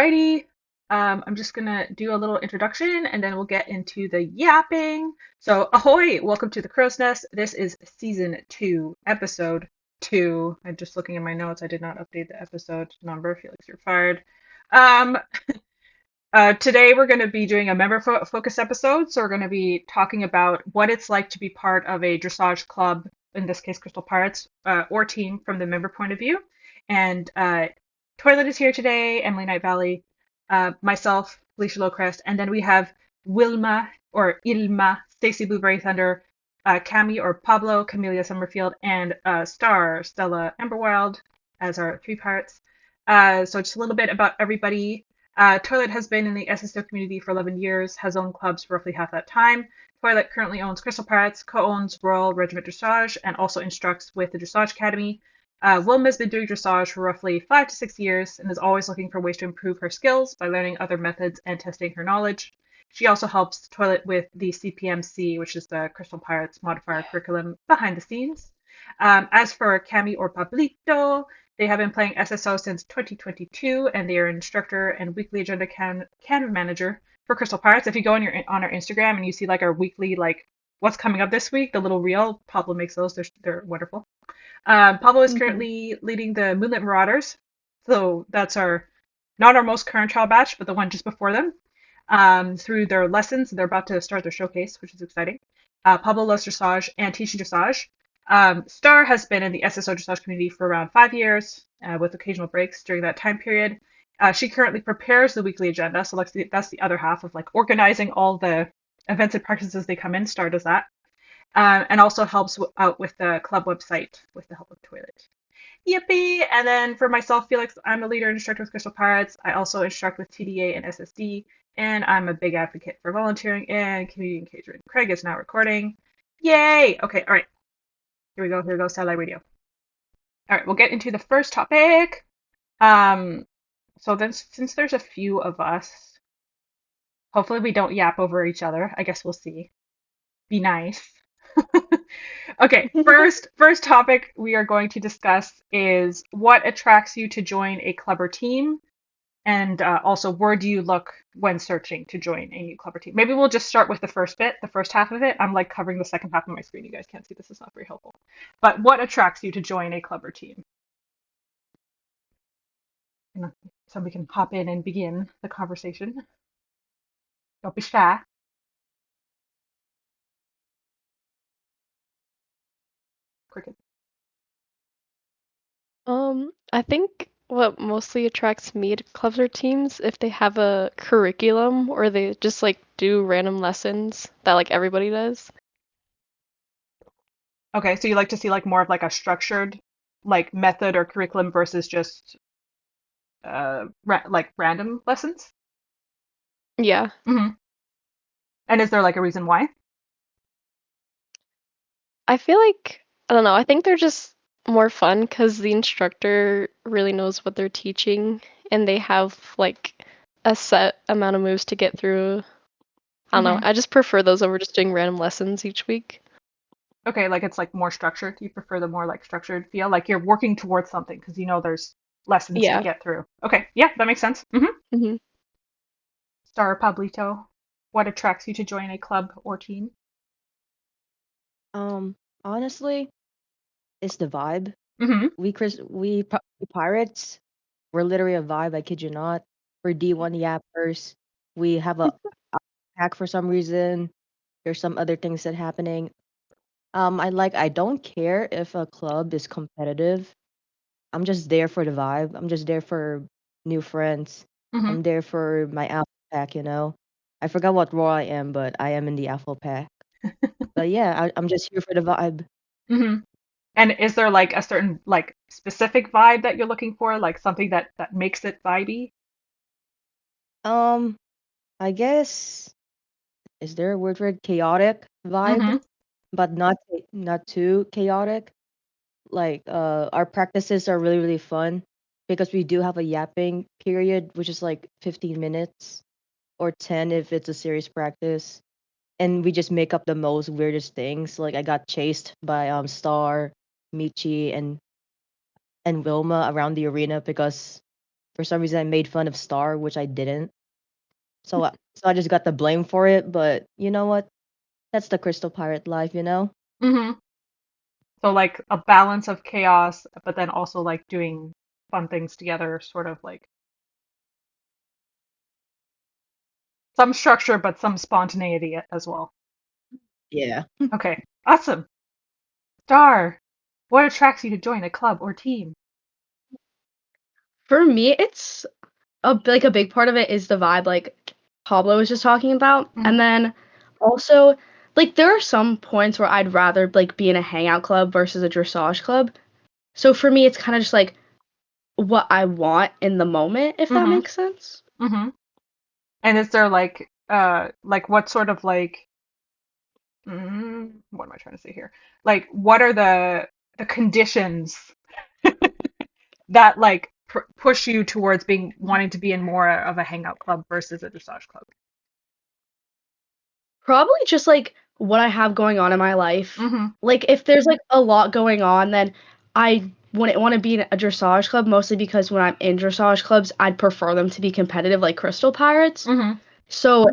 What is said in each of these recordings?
Alrighty. I'm just gonna do a little introduction and then we'll get into the yapping. So, ahoy! Welcome to the Crow's Nest. This is season 2, episode 2. I'm just looking at my notes. I did not update the episode number. Felix, you're fired. Um, Today we're going to be doing a member focus episode. So, we're going to be talking about what it's like to be part of a dressage club, in this case, Crystal Pirates, or team from the member point of view. And Toilet is here today, Emily Night Valley, myself, Felicia Lowcrest, and then we have Wilma or Ilma, Stacy Blueberrythunder, Cami or Pablo, Camelia Summerfield, and Star, Stella Emberwild as our three pirates. So just a little bit about everybody. Toilet has been in the SSO community for 11 years, has owned clubs for roughly half that time. Toilet currently owns Crystal Pirates, co-owns Royal Regiment Dressage, and also instructs with the Dressage Academy. Wilma has been doing dressage for roughly 5 to 6 years and is always looking for ways to improve her skills by learning other methods and testing her knowledge. She also helps Toilet with the CPMC, which is the Crystal Pirates modifier curriculum behind the scenes. As for Cami or Pablito, they have been playing SSO since 2022 and they are an instructor and weekly agenda can manager for Crystal Pirates. If you go on our Instagram and you see like our weekly like what's coming up this week, the little reel, Pablo makes those. They're wonderful. Pablo is hmm currently leading the Moonlit Marauders, so that's our not our most current trial batch, but the one just before them. Through their lessons, they're about to start their showcase, which is exciting. Pablo loves dressage and teaching dressage. Star has been in the SSO dressage community for around 5 years, with occasional breaks during that time period. She currently prepares the weekly agenda, so that's the other half of like organizing all the events and practices they come in. Star does that and also helps out with the club website with the help of Toilet. Yippee! And then for myself, Felix, I'm a leader and instructor with Crystal Pirates. I also instruct with TDA and SSD, and I'm a big advocate for volunteering and community engagement. Craig is now recording. Yay! Okay, all right. Here we go. Here goes Satellite Radio. All right, we'll get into the first topic. Um, so then, since there's a few of us, hopefully we don't yap over each other. I guess we'll see. Be nice. Okay, first topic we are going to discuss is what attracts you to join a club or team, and also where do you look when searching to join a new club or team. Maybe we'll just start with the first bit, the first half of it. I'm like covering the second half of my screen. You guys can't see this; is not very helpful. But what attracts you to join a club or team? And somebody can hop in and begin the conversation. Don't be shy. Cricket. I think what mostly attracts me to clubs or teams if they have a curriculum or they just like do random lessons that like everybody does. Okay, so you like to see like more of like a structured like method or curriculum versus just like random lessons? Yeah. Hmm. And is there like a reason why? I feel like I don't know, I think they're just more fun because the instructor really knows what they're teaching and they have like a set amount of moves to get through. I don't know. Hmm. I just prefer those over just doing random lessons each week. Okay, like it's like more structured. You prefer the more like structured feel, like you're working towards something because you know there's lessons to Yeah. get through. Okay, yeah, that makes sense. hmm Star Pablito, what attracts you to join a club or team? Um, Honestly, it's the vibe. Hmm. We pirates, we're literally a vibe. I kid you not. We're D1 yappers. We have a pack for some reason. There's some other things that happening. I don't care if a club is competitive. I'm just there for the vibe. I'm just there for new friends. Hmm. I'm there for my alpha pack. I forgot what role I am, but I am in the alpha pack. But yeah, I'm just here for the vibe. Hmm. And is there like a certain like specific vibe that you're looking for, like something that makes it vibey? Um, I guess is there a word for it? Chaotic vibe, Hmm. but not too chaotic. Like our practices are really fun because we do have a yapping period, which is like 15 minutes or 10 if it's a serious practice. And we just make up the most weirdest things. Like I got chased by Star, Michi, and Wilma around the arena because For some reason, I made fun of Star, which I didn't. So I just got the blame for it. But you know what? That's the Crystal Pirate life, you know? Mm-hmm. So like a balance of chaos, but then also like doing fun things together, sort of like some structure, but some spontaneity as well. Yeah. Okay, awesome. Star, what attracts you to join a club or team? For me, it's a big part of it is the vibe, like Pablo was just talking about, Mm-hmm. and then also like there are some points where I'd rather like be in a hangout club versus a dressage club. So for me, it's kind of just like what I want in the moment, if that Mm-hmm. makes sense. Mm-hmm. And is there like what sort of like what am I trying to say here? Like what are the conditions that like push you towards being wanting to be in more of a hangout club versus a dressage club? Probably just like what I have going on in my life. Mm-hmm. Like if there's like a lot going on, then I wouldn't want to be in a dressage club, mostly because when I'm in dressage clubs, I'd prefer them to be competitive like Crystal Pirates. Mm-hmm. So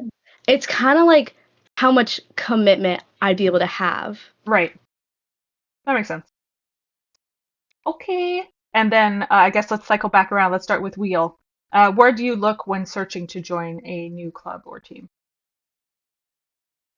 it's kind of like how much commitment I'd be able to have. Right. That makes sense. Okay. And then I guess let's cycle back around. Let's start with Wheel. Where do you look when searching to join a new club or team?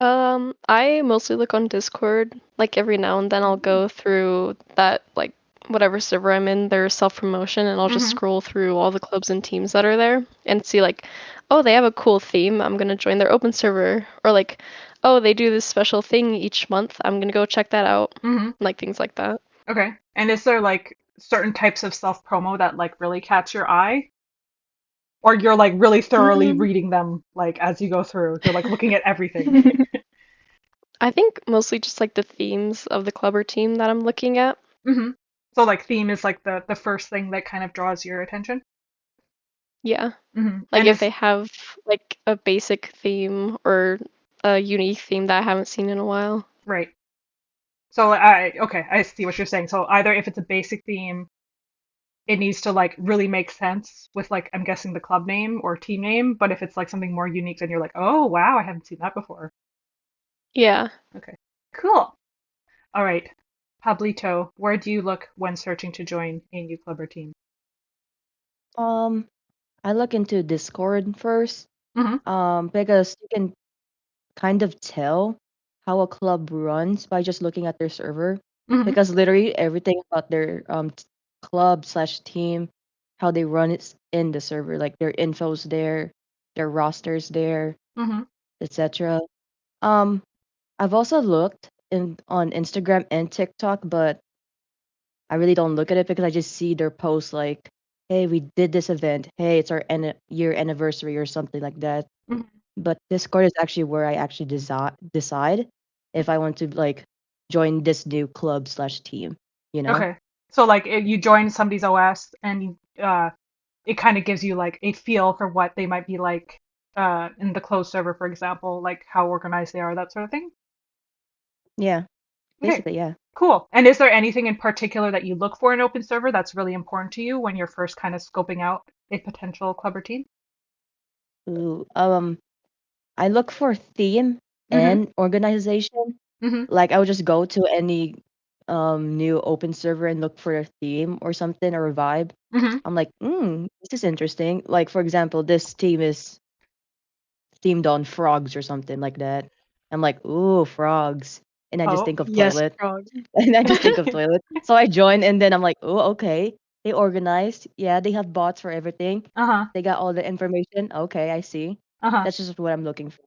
I mostly look on Discord. Like every now and then I'll go through that, like whatever server I'm in, their self-promotion, and I'll just Mm-hmm. scroll through all the clubs and teams that are there and see like, oh, they have a cool theme. I'm gonna join their open server. Or like, oh, they do this special thing each month. I'm gonna go check that out. Mm-hmm. Like things like that. Okay. And is there like certain types of self promo that like really catch your eye? Or you're like really thoroughly Mm. reading them like as you go through. You're like looking at everything. I think mostly just like the themes of the club or team that I'm looking at. Mm-hmm. So like theme is like the first thing that kind of draws your attention. Yeah. Mm-hmm. Like And if it's they have like a basic theme or a unique theme that I haven't seen in a while. right. So I see what you're saying. So either if it's a basic theme, it needs to like really make sense with like I'm guessing the club name or team name, but if it's like something more unique, then you're like, oh wow, I haven't seen that before. Yeah. Okay. Cool. All right. Pablito, where do you look when searching to join a new club or team? Um, I look into Discord first. Mm-hmm. Because you can kind of tell how a club runs by just looking at their server. Mm-hmm. Because literally everything about their club slash team, how they run it's in the server, like their info's there, their rosters there, Mm-hmm. etc. Um, I've also looked in on Instagram and TikTok, but I really don't look at it because I just see their posts like, "Hey, we did this event. Hey, it's our year anniversary or something like that." Mm-hmm. But Discord is actually where I actually decide if I want to like join this new club slash team. You know? Okay. So like if you join somebody's OS and it kind of gives you like a feel for what they might be like in the closed server, for example, like how organized they are, that sort of thing. Yeah, Okay, basically, yeah. cool. And is there anything in particular that you look for in open server that's really important to you when you're first kind of scoping out a potential club or team? Ooh, I look for theme Mm-hmm. and organization. Mm-hmm. Like I would just go to any new open server and look for a theme or something or a vibe. Mm-hmm. I'm like, this is interesting. Like for example, this team is themed on frogs or something like that. I'm like, ooh, frogs. And I just Oh. think of Yes, toilet. frog. And I just think of toilet. So I join and then I'm like, oh, okay. They organized. Yeah, they have bots for everything. Uh-huh. They got all the information. Okay, I see. Uh-huh. That's just what I'm looking for.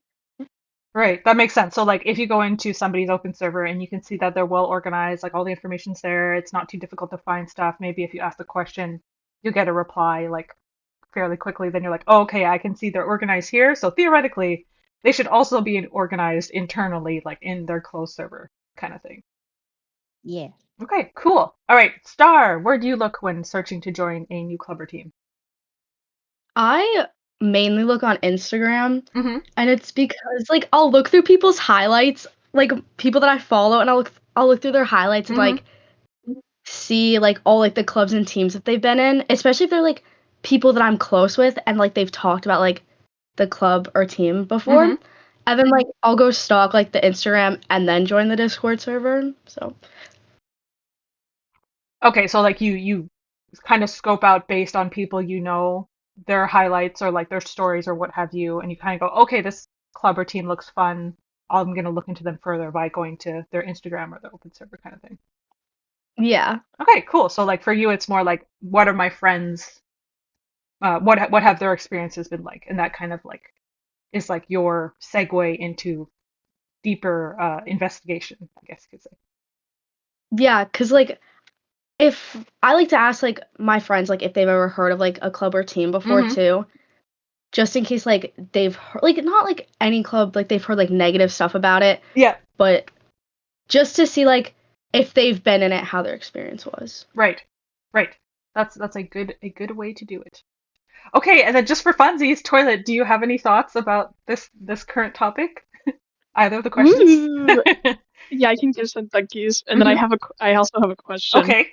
Right, that makes sense. So like if you go into somebody's open server and you can see that they're well organized, like all the information's there, it's not too difficult to find stuff. Maybe if you ask the question, you'll get a reply like fairly quickly, then you're like, oh, okay, I can see they're organized here. So theoretically, they should also be organized internally, like in their closed server kind of thing. Yeah. Okay, cool. All right, Star, where do you look when searching to join a new club or team? I mainly look on Instagram, Mm-hmm. and it's because like I'll look through people's highlights, like people that I follow, and I'll look through their highlights and Mm-hmm. like see like all like the clubs and teams that they've been in, especially if they're like people that I'm close with and like they've talked about like the club or team before. Mhm. And then like I'll go stalk like the Instagram and then join the Discord server. So Okay, so like you kind of scope out based on people you know, their highlights or like their stories or what have you, and you kind of go, okay, this club or team looks fun. I'm gonna look into them further by going to their Instagram or the open server kind of thing. yeah. Okay, cool. So like for you, it's more like what are my friends, what have their experiences been like, and that kind of like is like your segue into deeper investigation, I guess you could say. Yeah, 'cause like if I like to ask like my friends like if they've ever heard of like a club or team before Mm-hmm. too, just in case like they've heard, like not like any club like they've heard like negative stuff about it, Yeah, but just to see like if they've been in it, how their experience was. right, right. That's a good way to do it. Okay, and then just for funsies, toilet, do you have any thoughts about this current topic? Either of the questions? Ooh. Yeah, I can give some thunkies, and then Hmm. I also have a question, Okay.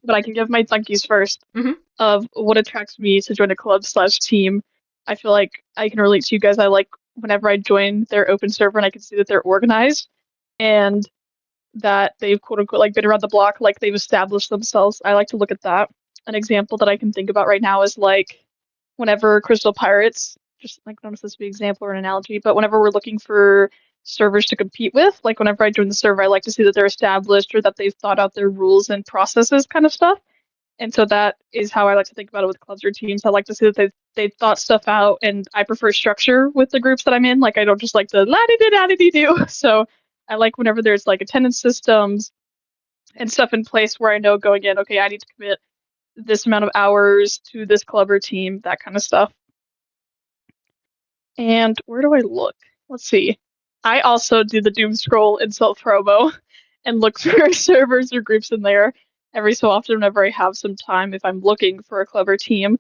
but I can give my thunkies first. Hmm. Of what attracts me to join a club/team. I feel like I can relate to you guys. I like whenever I join their open server and I can see that they're organized and that they've quote unquote like been around the block, like they've established themselves. I like to look at that. An example that I can think about right now is like whenever Crystal Pirates, just like I don't know if this would be an example or an analogy, but whenever we're looking for servers to compete with, like whenever I join the server, I like to see that they're established or that they've thought out their rules and processes kind of stuff. And so that is how I like to think about it with clubs or teams. I like to see that they've thought stuff out, and I prefer structure with the groups that I'm in. Like I don't just like the la di da di do. So I like whenever there's like attendance systems and stuff in place where I know going in, okay, I need to commit this amount of hours to this club or team, that kind of stuff. And where do I look? Let's see. I also do the doom scroll in self promo and look for servers or groups in there every so often whenever I have some time if I'm looking for a clever team.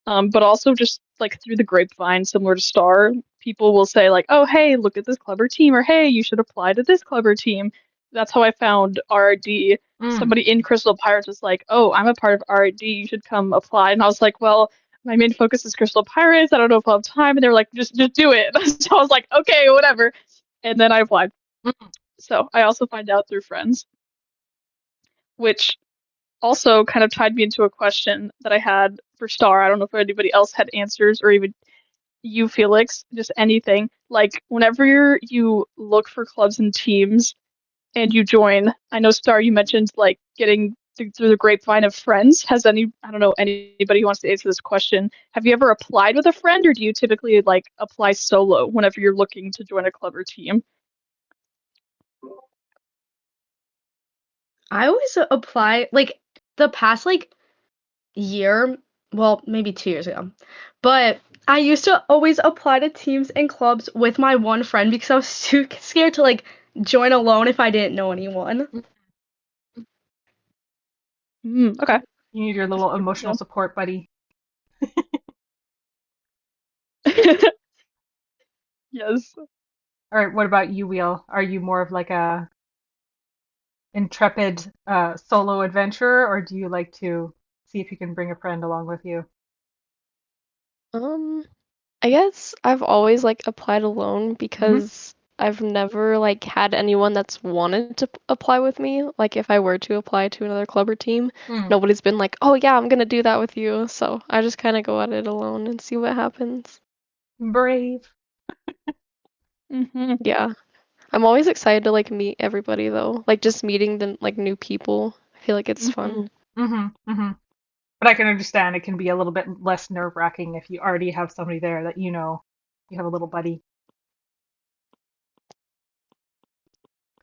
But also just like through the grapevine, similar to Star, people will say like, "Oh, hey, look at this clever team," or "Hey, you should apply to this clever team." That's how I found RD. Mm. Somebody in Crystal Pirates was like, "Oh, I'm a part of RD. You should come apply." And I was like, "Well, my main focus is Crystal Pirates. I don't know if I'll have time." And they were like, just do it. So I was like, okay, whatever. And then I applied. Mm. So I also find out through friends, which also kind of tied me into a question that I had for Star. I don't know if anybody else had answers or even you, Felix, just anything. Like whenever you look for clubs and teams and you join, I know Star, you mentioned like getting through the grapevine of friends. Has I don't know, anybody who wants to answer this question, have you ever applied with a friend or do you typically like apply solo whenever you're looking to join a club or team? I always apply like the past like year, well, maybe 2 years ago. But I used to always apply to teams and clubs with my one friend because I was too scared to like join alone if I didn't know anyone. Okay. You need your Just little good emotional to support buddy. know. Yes. All right, what about you, Wheel? Are you more of like a intrepid solo adventurer, or do you like to see if you can bring a friend along with you? Um, I guess I've always like applied alone Hmm. because I've never like had anyone that's wanted to apply with me. Like if I were to apply to another club or team, Mm. nobody's been like, "Oh yeah, I'm gonna do that with you." So I just kind of go at it alone and see what happens. Brave. Hmm. Yeah. I'm always excited to like meet everybody though. Like just meeting the like new people. I feel like it's fun. Hmm. Hmm. Hmm. But I can understand it can be a little bit less nerve-wracking if you already have somebody there that you know you have a little buddy.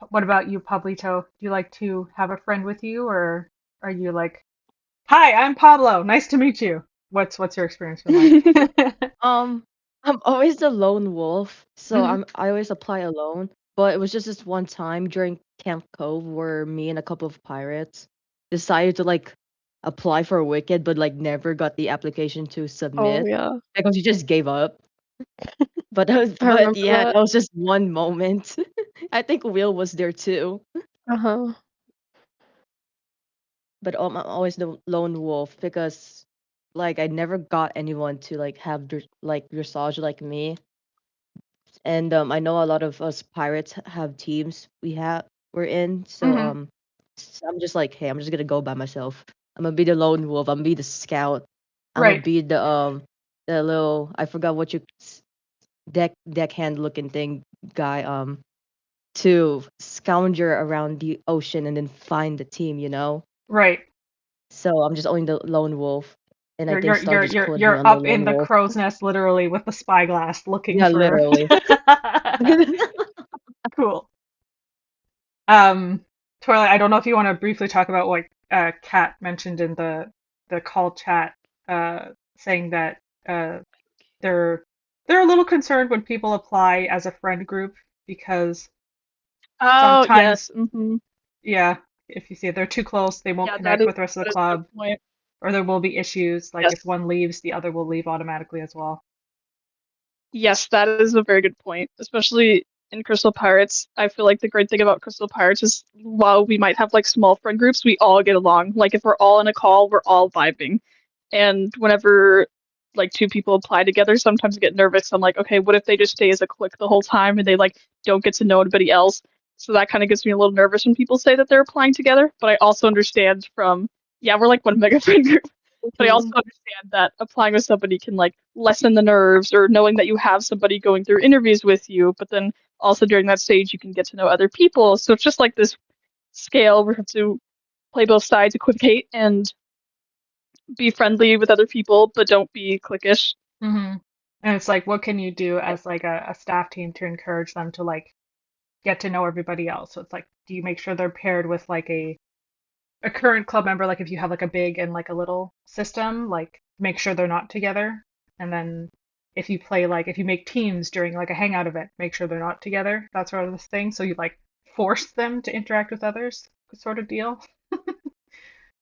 What about you, Pablito? Do you like to have a friend with you, or are you like, "Hi, I'm Pablo. Nice to meet you." What's your experience been like? Um, I'm always the lone wolf, so Hmm. I always apply alone. But it was just this one time during Camp Cove where me and a couple of pirates decided to like apply for Wicked, but like never got the application to Oh submit yeah. because we just gave up. I But remember yeah, that that. was just one moment. I think Will was there too. Uh-huh. But I'm always the lone wolf because like I never got anyone to like have like dressage like me. And I know a lot of us pirates have teams we're in. So Hmm. I'm just like, hey, I'm just gonna go by myself. I'm gonna be the lone wolf. I'm gonna be the scout. I'm gonna Right. be the little, I forgot what you deckhand looking thing guy to scourge around the ocean and then find the team, you know? Right. So I'm just only the lone wolf. And I You're think you're Star you're just you're put me you're on the up in lone the wolf. crow's nest literally with the spyglass looking Yeah, for literally. cool. Um, Twilight, I don't know if you want to briefly talk about what Kat mentioned in the call chat, saying that uh they're they're a little concerned when people apply as a friend group because Oh, sometimes, yes. Mm-hmm. yeah, if you see it, they're too close, they won't Yeah, that connect is with the rest of the that is a good club, point. or there will be issues. Like if Yes. one leaves, the other will leave automatically as well. Yes, that is a very good point. Especially in Crystal Pirates. I feel like the great thing about Crystal Pirates is while we might have like small friend groups, we all get along. Like if we're all in a call, we're all vibing. And whenever like two people apply together, sometimes I get nervous. I'm like, okay, what if they just stay as a clique the whole time and they like don't get to know anybody else? So that kind of gets me a little nervous when people say that they're applying together. But I also understand from, yeah, we're like one mega friend group. But I also Mhm. understand that applying with somebody can like lessen the nerves or knowing that you have somebody going through interviews with you, but then also during that stage you can get to know other people. So it's just like this scale where you have to play both sides, equivocate and be friendly with other people, but don't be cliquish. Hmm. And it's like, what can you do as like a staff team to encourage them to like get to know everybody else? So it's like, do you make sure they're paired with like a current club member, like if you have like a big and like a little system, like make sure they're not together. And then if you play like if you make teams during like a hangout event, make sure they're not together. That sort of thing. So you like force them to interact with others, sort of deal.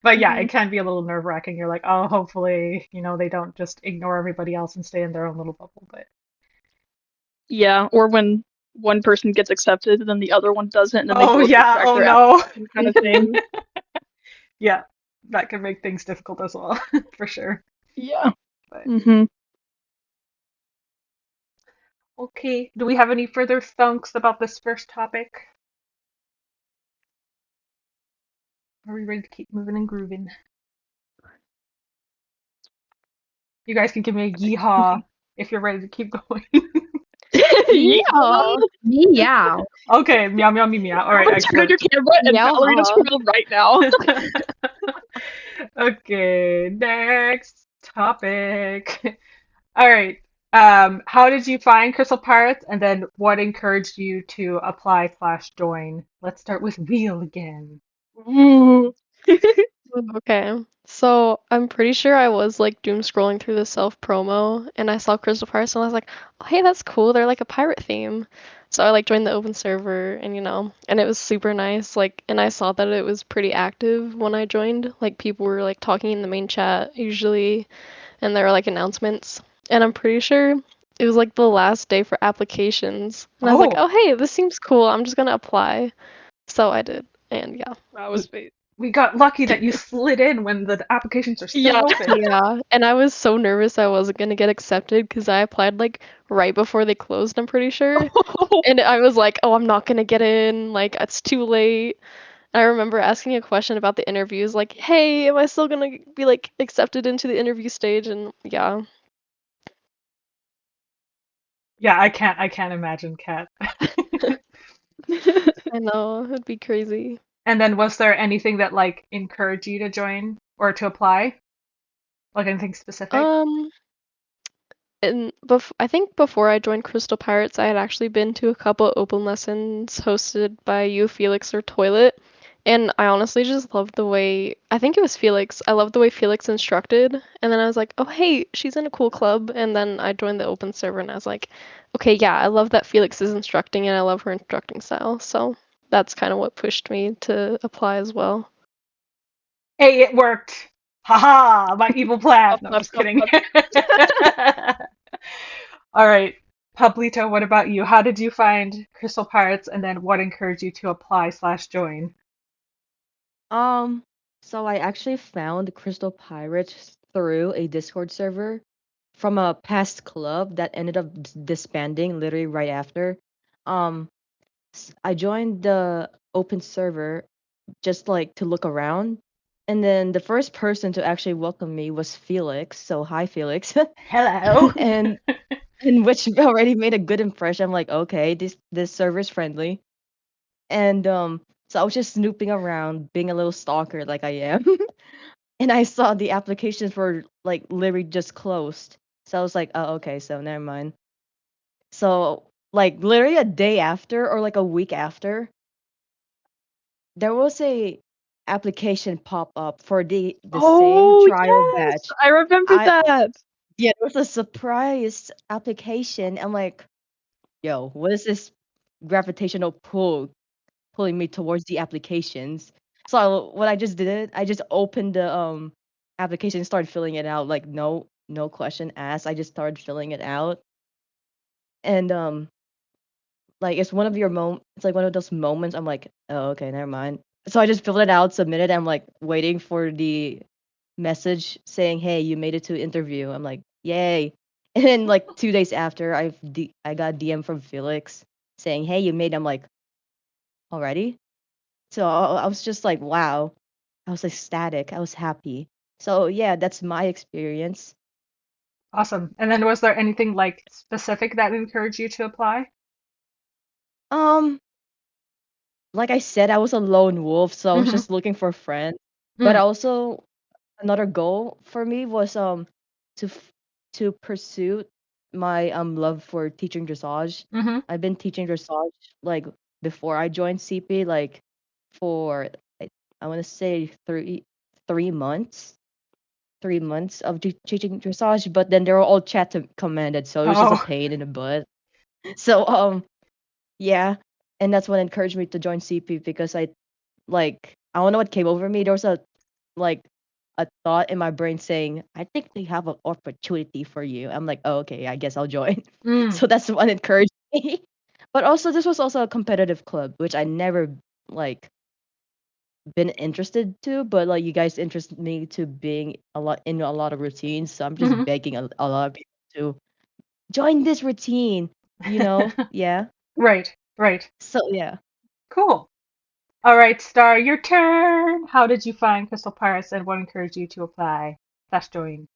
But yeah, Hmm. it can be a little nerve-wracking. You're like, oh, hopefully, they don't just ignore everybody else and stay in their own little bubble. But Yeah, or when one person gets accepted and then the other one doesn't, and then they oh both yeah, retract oh their no. application kind of thing. Yeah, that can make things difficult as well, for sure. Yeah. But Hmm. okay, do we have any further thunks about this first topic? Are we ready to keep moving and grooving? You guys can give me a yeehaw if you're ready to keep going. Yeah. Yeehaw. Yeah. Okay, meow meow meow meow. All right, Everyone turn on excellent. your camera and ballerina Yeehaw. twirl right now. Okay, next topic. All right. How did you find Crystal Pirates, and then what encouraged you to apply slash join? Let's start with Wheel again. Ooh. Okay. So I'm pretty sure I was like doom scrolling through the self promo and I saw Crystal Pirates and I was like, oh hey, that's cool. They're like a pirate theme. So I like joined the open server and and it was super nice. Like and I saw that it was pretty active when I joined. Like people were like talking in the main chat usually and there were like announcements. And I'm pretty sure it was like the last day for applications. And I was like, Oh, oh hey, this seems cool. I'm just gonna apply. So I did. And yeah. That was we fate. we got lucky that you slid in when the applications are still Yeah. open. Yeah, and I was so nervous I wasn't gonna get accepted because I applied like right before they closed, I'm pretty sure. And I was like, oh, I'm not gonna get in, like it's too late. I remember asking a question about the interviews, like, hey, am I still gonna be like accepted into the interview stage? And yeah. Yeah, I can't imagine, Kat. I know, it'd be crazy. And then was there anything that like encouraged you to join or to apply? Like anything specific? Um, and I think before I joined Crystal Pirates, I had actually been to a couple open lessons hosted by you, Felix, or Toilet. And I honestly just loved the way, I think it was Felix. I loved the way Felix instructed. And then I was like, oh, hey, she's in a cool club. And then I joined the open server and I was like, okay, yeah, I love that Felix is instructing and I love her instructing style. So that's kind of what pushed me to apply as well. Hey, it worked. Haha, my evil plan. Clap, No, clap, just clap, kidding. clap. All right. Pablito, what about you? How did you find Crystal Pirates, and then what encouraged you to apply slash join? Um, so I actually found Crystal Pirates through a Discord server from a past club that ended up disbanding literally right after. Um, I joined the open server just like to look around. And then the first person to actually welcome me was Felix. So hi Felix. Hello. and which already made a good impression. I'm like, okay, this server's friendly. And so I was just snooping around, being a little stalker like I am. And I saw the applications were like literally just closed. So I was like, oh okay, so never mind. So like literally a day after or like a week after, there was a application pop up for the same Oh trial yes, batch. I remember I that. Yeah, it was a surprise application. I'm like, yo, what is this gravitational pull pulling me towards the applications? So what I just did, I just opened the application and started filling it out. Like no question asked. I just started filling it out. And like it's like one of those moments I'm like, oh okay, never mind. So I just filled it out, submitted, I'm like waiting for the message saying, hey, you made it to interview. I'm like, yay. And then like 2 days after I got a DM from Felix saying, hey, you made it. I'm like, already? So I was just like, wow. I was ecstatic. I was happy. So yeah, that's my experience. Awesome. And then was there anything like specific that encouraged you to apply? Um, like I said, I was a lone wolf, so I was Mm-hmm. just looking for friends. But Mm. also another goal for me was to f- to pursue my love for teaching dressage. Mm-hmm. I've been teaching dressage like before I joined CP, like for I want to say 3 months, 3 months of teaching dressage. But then they were all chat commanded, so it was just a Oh. pain in the butt. So yeah, and that's what encouraged me to join CP because I don't know what came over me. There was like a thought in my brain saying, I think they have an opportunity for you. I'm like, oh, okay, I guess I'll join. Mm. So that's what encouraged me. But also, this was also a competitive club, which I never like been interested to. But like, you guys interest me to being a lot of routines. So I'm just Mm-hmm. begging a lot of people to join this routine. Yeah. Right. Right. So yeah. Cool. All right, Star, your turn. How did you find Crystal Pirates and what encouraged you to apply slash join?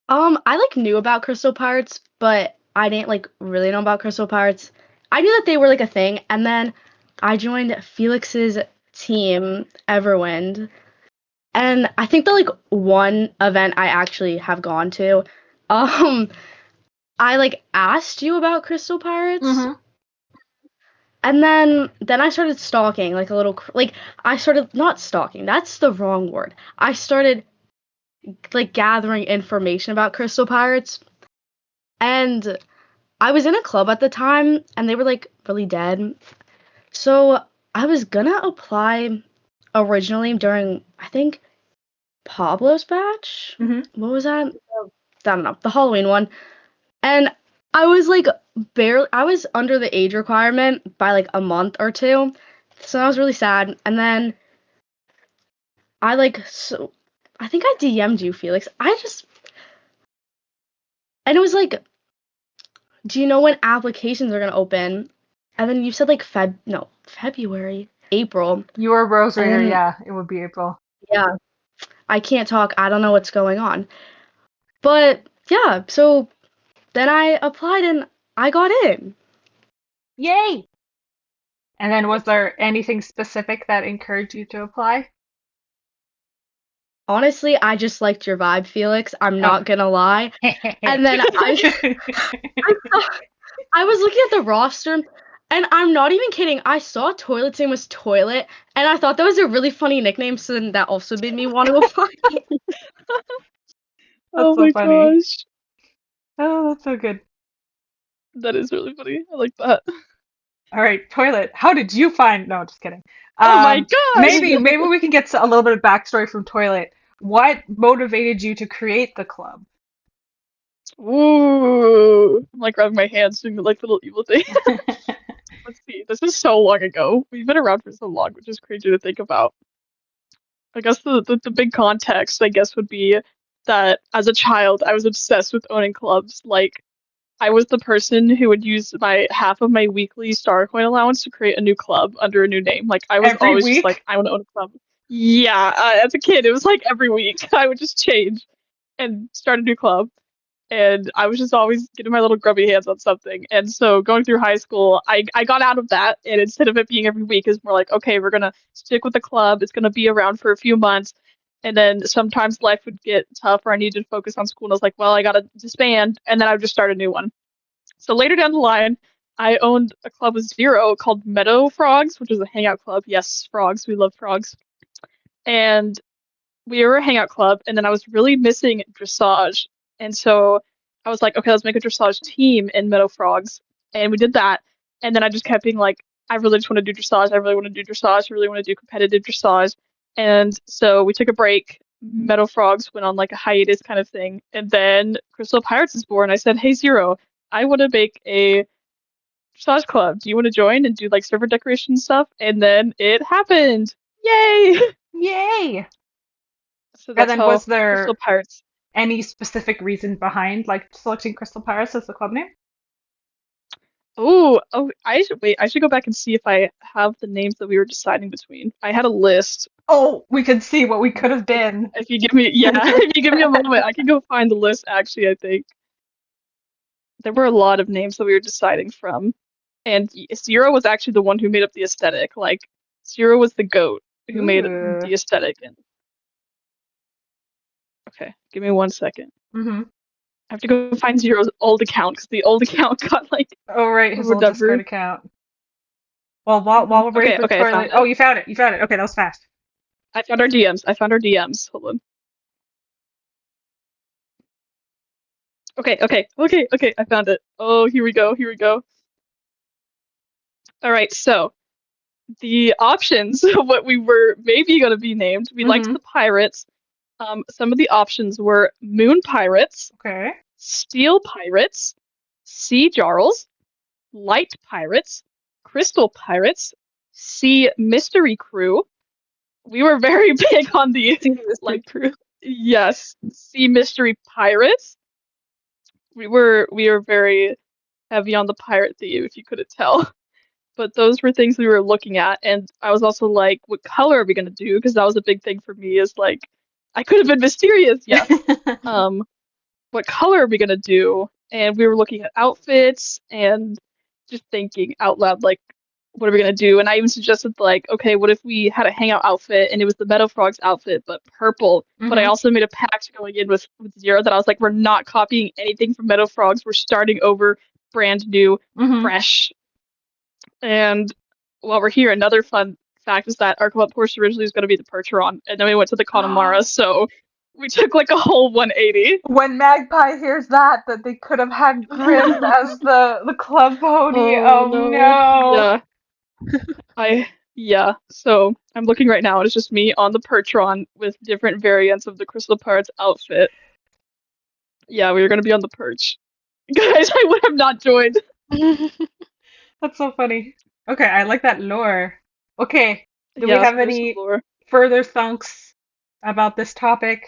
I like knew about Crystal Pirates, but I didn't like really know about Crystal Pirates. I knew that they were like a thing, and then I joined Felix's team, Everwind, and I think the like one event I actually have gone to, um, I like asked you about Crystal Pirates, Mm-hmm. and then I started stalking like a little like I started not stalking. That's the wrong word. I started like gathering information about Crystal Pirates, and I was in a club at the time and they were like really dead. So I was gonna apply originally during I think Pablo's batch. Mm-hmm. What was that? I don't know, the Halloween one. And I was like barely I was under the age requirement by like a month or two. So I was really sad. And then I like so I think I DM'd you, Felix. And it was like, do you know when applications are gonna open? And then you said like February, April. You were a Rose And Raider, then yeah, it would be April. yeah, I can't talk. I don't know what's going on. But yeah, so then I applied and I got in. Yay! And then was there anything specific that encouraged you to apply? Honestly, I just liked your vibe, Felix. I'm Oh. not gonna lie. And then I was looking at the roster, and I'm not even kidding. I saw Toilet's name was Toilet, and I thought that was a really funny nickname, so then that also made me want to apply. That's Oh so my funny. gosh, Oh, that's so good. that is really funny. I like that. All right, Toilet, how did you find? No, just kidding. Oh my gosh. Maybe we can get a little bit of backstory from Toilet. What motivated you to create the club? Ooh, I'm like rubbing my hands doing the like little evil thing. Let's see. This is so long ago. We've been around for so long, which is crazy to think about. I guess the big context, I guess, would be that as a child, I was obsessed with owning clubs. Like, I was the person who would use my half of my weekly star coin allowance to create a new club under a new name. Like, I was Every always just like, week? I want to own a club. Yeah, as a kid, it was like every week I would just change and start a new club. And I was just always getting my little grubby hands on something. And so going through high school, I got out of that. And instead of it being every week, it's more like, okay, we're going to stick with the club. It's going to be around for a few months. And then sometimes life would get tough or I needed to focus on school. And I was like, well, I got to disband. And then I would just start a new one. So later down the line, I owned a club with Zero called Meadow Frogs, which is a hangout club. Yes, frogs. We love frogs. And we were a hangout club, and then I was really missing dressage. And so I was like, okay, let's make a dressage team in Meadow Frogs. And we did that. And then I just kept being like, I really just want to do dressage. I really want to do dressage. I really want to do competitive dressage. And so we took a break. Meadow Frogs went on like a hiatus kind of thing. And then Crystal Pirates is born. I said, hey, Zero, I want to make a dressage club. Do you want to join and do like server decoration stuff? And then it happened. Yay! Yay! So And that's then was how Crystal there Pirates. any specific reason behind like selecting Crystal Pirates as the club name? Oh, I should wait. I should go back and see if I have the names that we were deciding between. I had a list. Oh, we could see what we could have been. If you give me, yeah, if you give me a moment, I can go find the list. Actually, I think there were a lot of names that we were deciding from, and Zero was actually the one who made up the aesthetic. Like Zero was the goat who made Ooh. the aesthetic. And okay, give me 1 second. Mm-hmm. I have to go find Zero's old account because the old account got like Oh, right, his old whatever. Discord account. Well, while we're waiting Okay, for okay, I Toilet. found Oh, it. you found it. You found it. Okay, that was fast. I found our DMs. I found our DMs. Hold on. Okay. I found it. Oh, here we go. Here we go. All right. So the options of what we were maybe going to be named. We liked Mm-hmm. the pirates. Some of the options were Moon Pirates, Okay. Steel Pirates, Sea Jarls, Light Pirates, Crystal Pirates, Sea Mystery Crew. We were very big on the like crew. yes, Sea Mystery Pirates. We were very heavy on the pirate theme, if you couldn't tell. But those were things we were looking at, and I was also like, what color are we gonna do? Because that was a big thing for me. Is like, I could have been mysterious, yes. Um, what color are we gonna do? And we were looking at outfits and just thinking out loud, like, what are we gonna do? And I even suggested like, okay, what if we had a hangout outfit and it was the Meadow Frogs outfit but purple? But I Mm-hmm. also made a pact going in with Zero that I was like, we're not copying anything from Meadow Frogs. We're starting over, brand new, Mm-hmm. fresh. And while we're here, another fun fact is that our club course originally was going to be the Percheron, and then we went to the Connemara, so we took like a whole 180. When Magpie hears that they could have had Griff as the club pony. Oh Oh no. no. Yeah, yeah. So I'm looking right now, and it's just me on the Percheron with different variants of the Crystal Pirates outfit. Yeah, we were going to be on the Perch. Guys, I would have not joined. That's so funny. Okay, I like that lore. Okay, do we Yes, have there's some any lore. further thunks about this topic?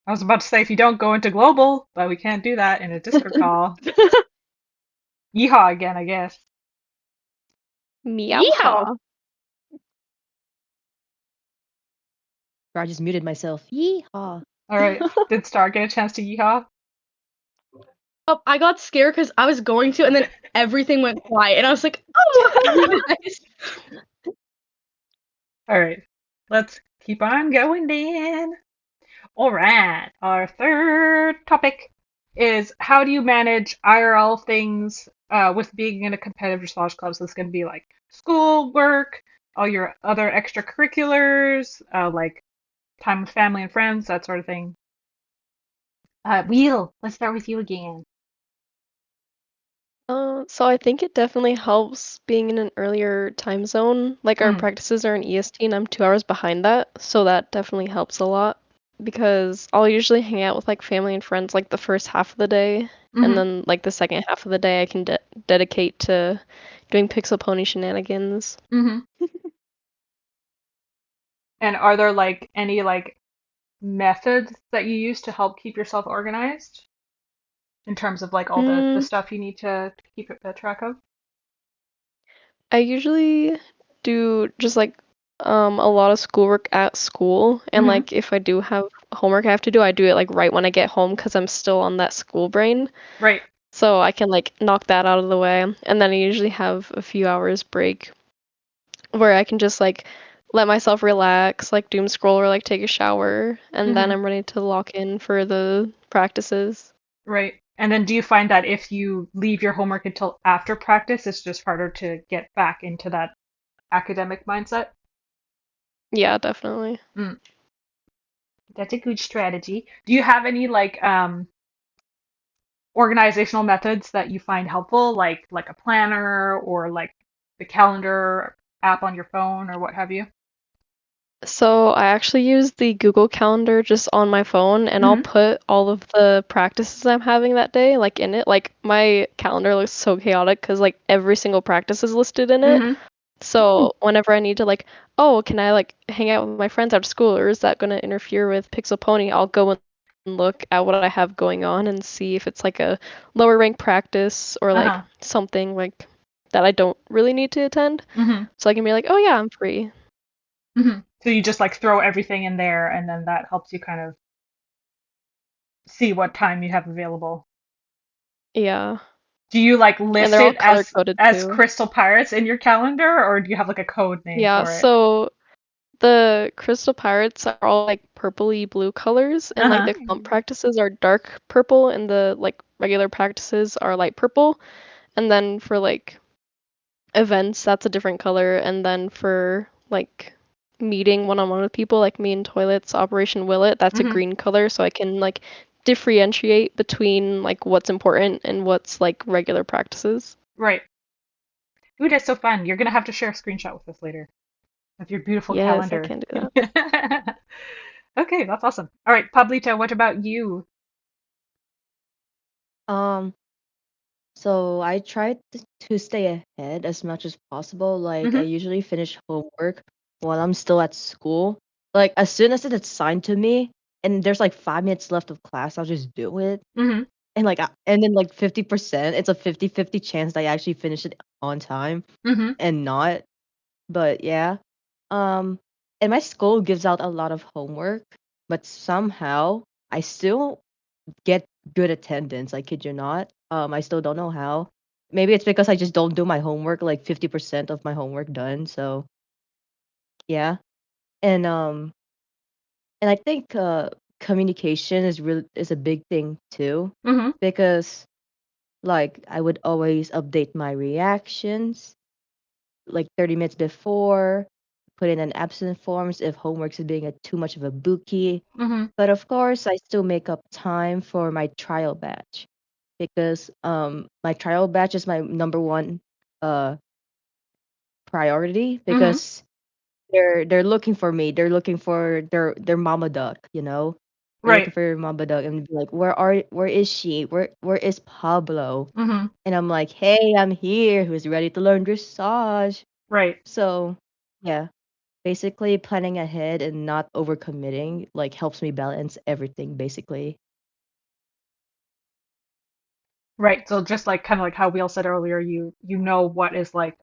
I was about to say if you don't go into global, but we can't do that in a Discord call. Yeehaw again, I guess. Meow. Yeehaw! I just muted myself. Yeehaw. All right, did Star get a chance to yeehaw? Oh, I got scared because I was going to, and then everything went quiet, and I was like, "Oh, guys." All right, let's keep on going then. All right, our third topic is how do you manage IRL things with being in a competitive dressage club? So it's going to be like school, work, all your other extracurriculars, like time with family and friends, that sort of thing. Wheel, let's start with you again. So I think it definitely helps being in an earlier time zone. Like our Mm. practices are in EST and I'm 2 hours behind that, so that definitely helps a lot because I'll usually hang out with like family and friends like the first half of the day, Mhm. and then like the second half of the day I can dedicate to doing Pixel Pony shenanigans. Mhm. And are there like any like methods that you use to help keep yourself organized in terms of like all the Mm, stuff you need to keep track of? I usually do just like a lot of schoolwork at school, and Hmm. like if I do have homework I have to do, I do it like right when I get home because I'm still on that school brain. Right. So I can like knock that out of the way, and then I usually have a few hours break where I can just like let myself relax, like doom scroll or like take a shower, and then Hmm. I'm ready to lock in for the practices. Right. And then do you find that if you leave your homework until after practice, it's just harder to get back into that academic mindset? Yeah, definitely. Mm, that's a good strategy. Do you have any like organizational methods that you find helpful, like a planner or like the calendar app on your phone or what have you? So I actually use the Google Calendar just on my phone, and I'll Hmm. put all of the practices I'm having that day like in it. Like my calendar looks so chaotic because like every single practice is listed in it. Hmm. So whenever I need to like, oh, can I like hang out with my friends after school, or is that gonna interfere with Pixel Pony? I'll go and look at what I have going on and see if it's like a lower rank practice or like Uh-huh. something like that I don't really need to attend. Hmm. So I can be like, oh yeah, I'm free. Hmm. So you just like throw everything in there and then that helps you kind of see what time you have available. Yeah. Do you like And list they're all it color coded as too. Crystal Pirates in your calendar or do you have like a code name Yeah, for it? so the Crystal Pirates are all like purpley blue colors, and like Uh-huh. the comp practices are dark purple, and the like regular practices are light purple. And then for like events, that's a different color. And then for like meeting one-on-one with people, like me and Toilets, Operation Will It, that's a Hmm. green color, so I can like differentiate between like what's important and what's like regular practices. Right. Ooh, that's so fun. You're gonna have to share a screenshot with us later of your beautiful Yes, I calendar. can do that. Okay, that's awesome. All right, Pablito, what about you? Um, so I try to stay ahead as much as possible. Like I Hmm. usually finish homework while I'm still at school. Like as soon as it's assigned to me and there's like 5 minutes left of class, I'll just do it. Hmm. And like and then like 50%, it's a 50-50 chance that I actually finish it on time Hmm. and not. But yeah. Um, and my school gives out a lot of homework, but somehow I still get good attendance. I kid you not. I still don't know how. Maybe it's because I just don't do my homework, like 50% of my homework done. So yeah. And I think communication is a big thing too, Hmm. because like I would always update my reactions like 30 minutes before, put in an absent forms if homework is being too much of a bookie. Hmm. But of course, I still make up time for my trial batch because my trial batch is my number one uh priority Hmm. because they're looking for me. They're looking for their mama duck, you know? They're Right. looking for your mama duck and be like, where is she? Where is Pablo? Hmm. And I'm like, hey, I'm here. Who's ready to learn dressage? Right. So yeah, basically planning ahead and not overcommitting like helps me balance everything basically. Right. So just like kind of like how Wheel said earlier, you know what is like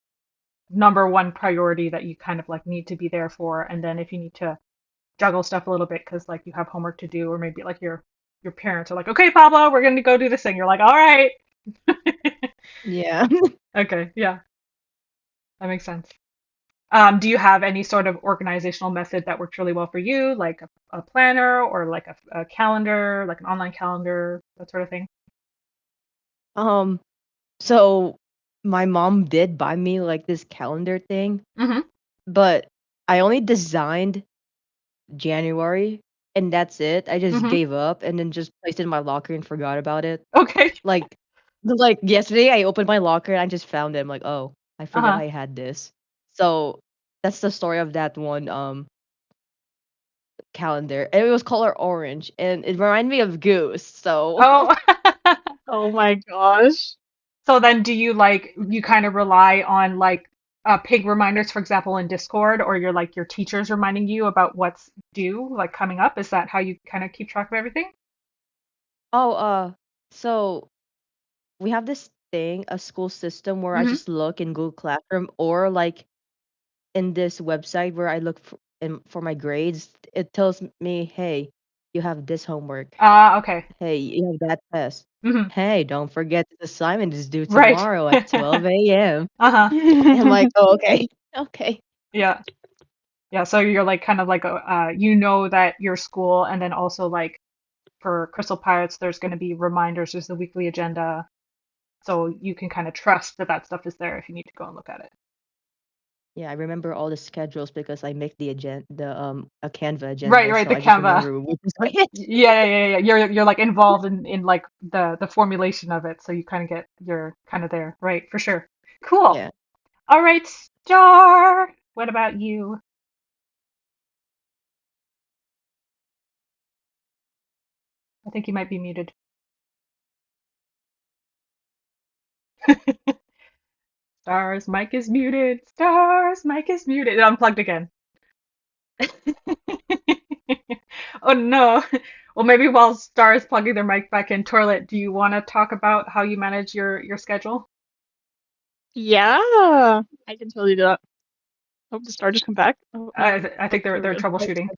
number one priority that you kind of like need to be there for, and then if you need to juggle stuff a little bit because like you have homework to do, or maybe like your parents are like, okay, Pablo, we're gonna go do this thing. You're like, all right. Yeah. Okay, yeah, that makes sense. Do you have any sort of organizational method that works really well for you, like a planner or like a calendar, like an online calendar, that sort of thing? um so my mom did buy me like this calendar thing, Mm-hmm. but I only designed January and that's it. I just Mm-hmm. gave up and then just placed it in my locker and forgot about it. Okay. Like yesterday I opened my locker and I just found it. I'm like, "Oh, I forgot Uh-huh. I had this." So that's the story of that one calendar. And it was color orange and it reminded me of Goose. So Oh. Oh my gosh. So then do you like you kind of rely on like ping reminders, for example, in Discord, or your teachers reminding you about what's due, like coming up? Is that how you kind of keep track of everything? Oh, so we have this thing, a school system where I Mm-hmm. just look in Google Classroom or like in this website where I look for my grades. It tells me, hey, you have this homework. Okay. Hey, you have that test. Mm-hmm. Hey, don't forget this assignment is due Right. tomorrow at 12 a.m. Uh-huh. I'm like, oh, okay. Okay. Yeah. Yeah. So you're like kind of like you know that your school, and then also like for Crystal Pirates, there's going to be reminders. There's the weekly agenda, so you can kind of trust that that stuff is there if you need to go and look at it. Yeah, I remember all the schedules because I make the a Canva Right. agenda, Right. so The I just Canva. remember which is what. Yeah. Yeah. Yeah. Yeah. You're like involved in like the formulation of it, so you kind of you're kind of there. Right. For sure. Cool. Yeah. All right, Star. What about you? I think you might be muted. Star's mic is muted. Star's mic is muted. It unplugged again. Oh no. Well, maybe while Star is plugging their mic back in, Toilet, do you want to talk about how you manage your schedule? Yeah, I can totally do that. Oh, the star just come back. Oh no, I think they're we're good. troubleshooting.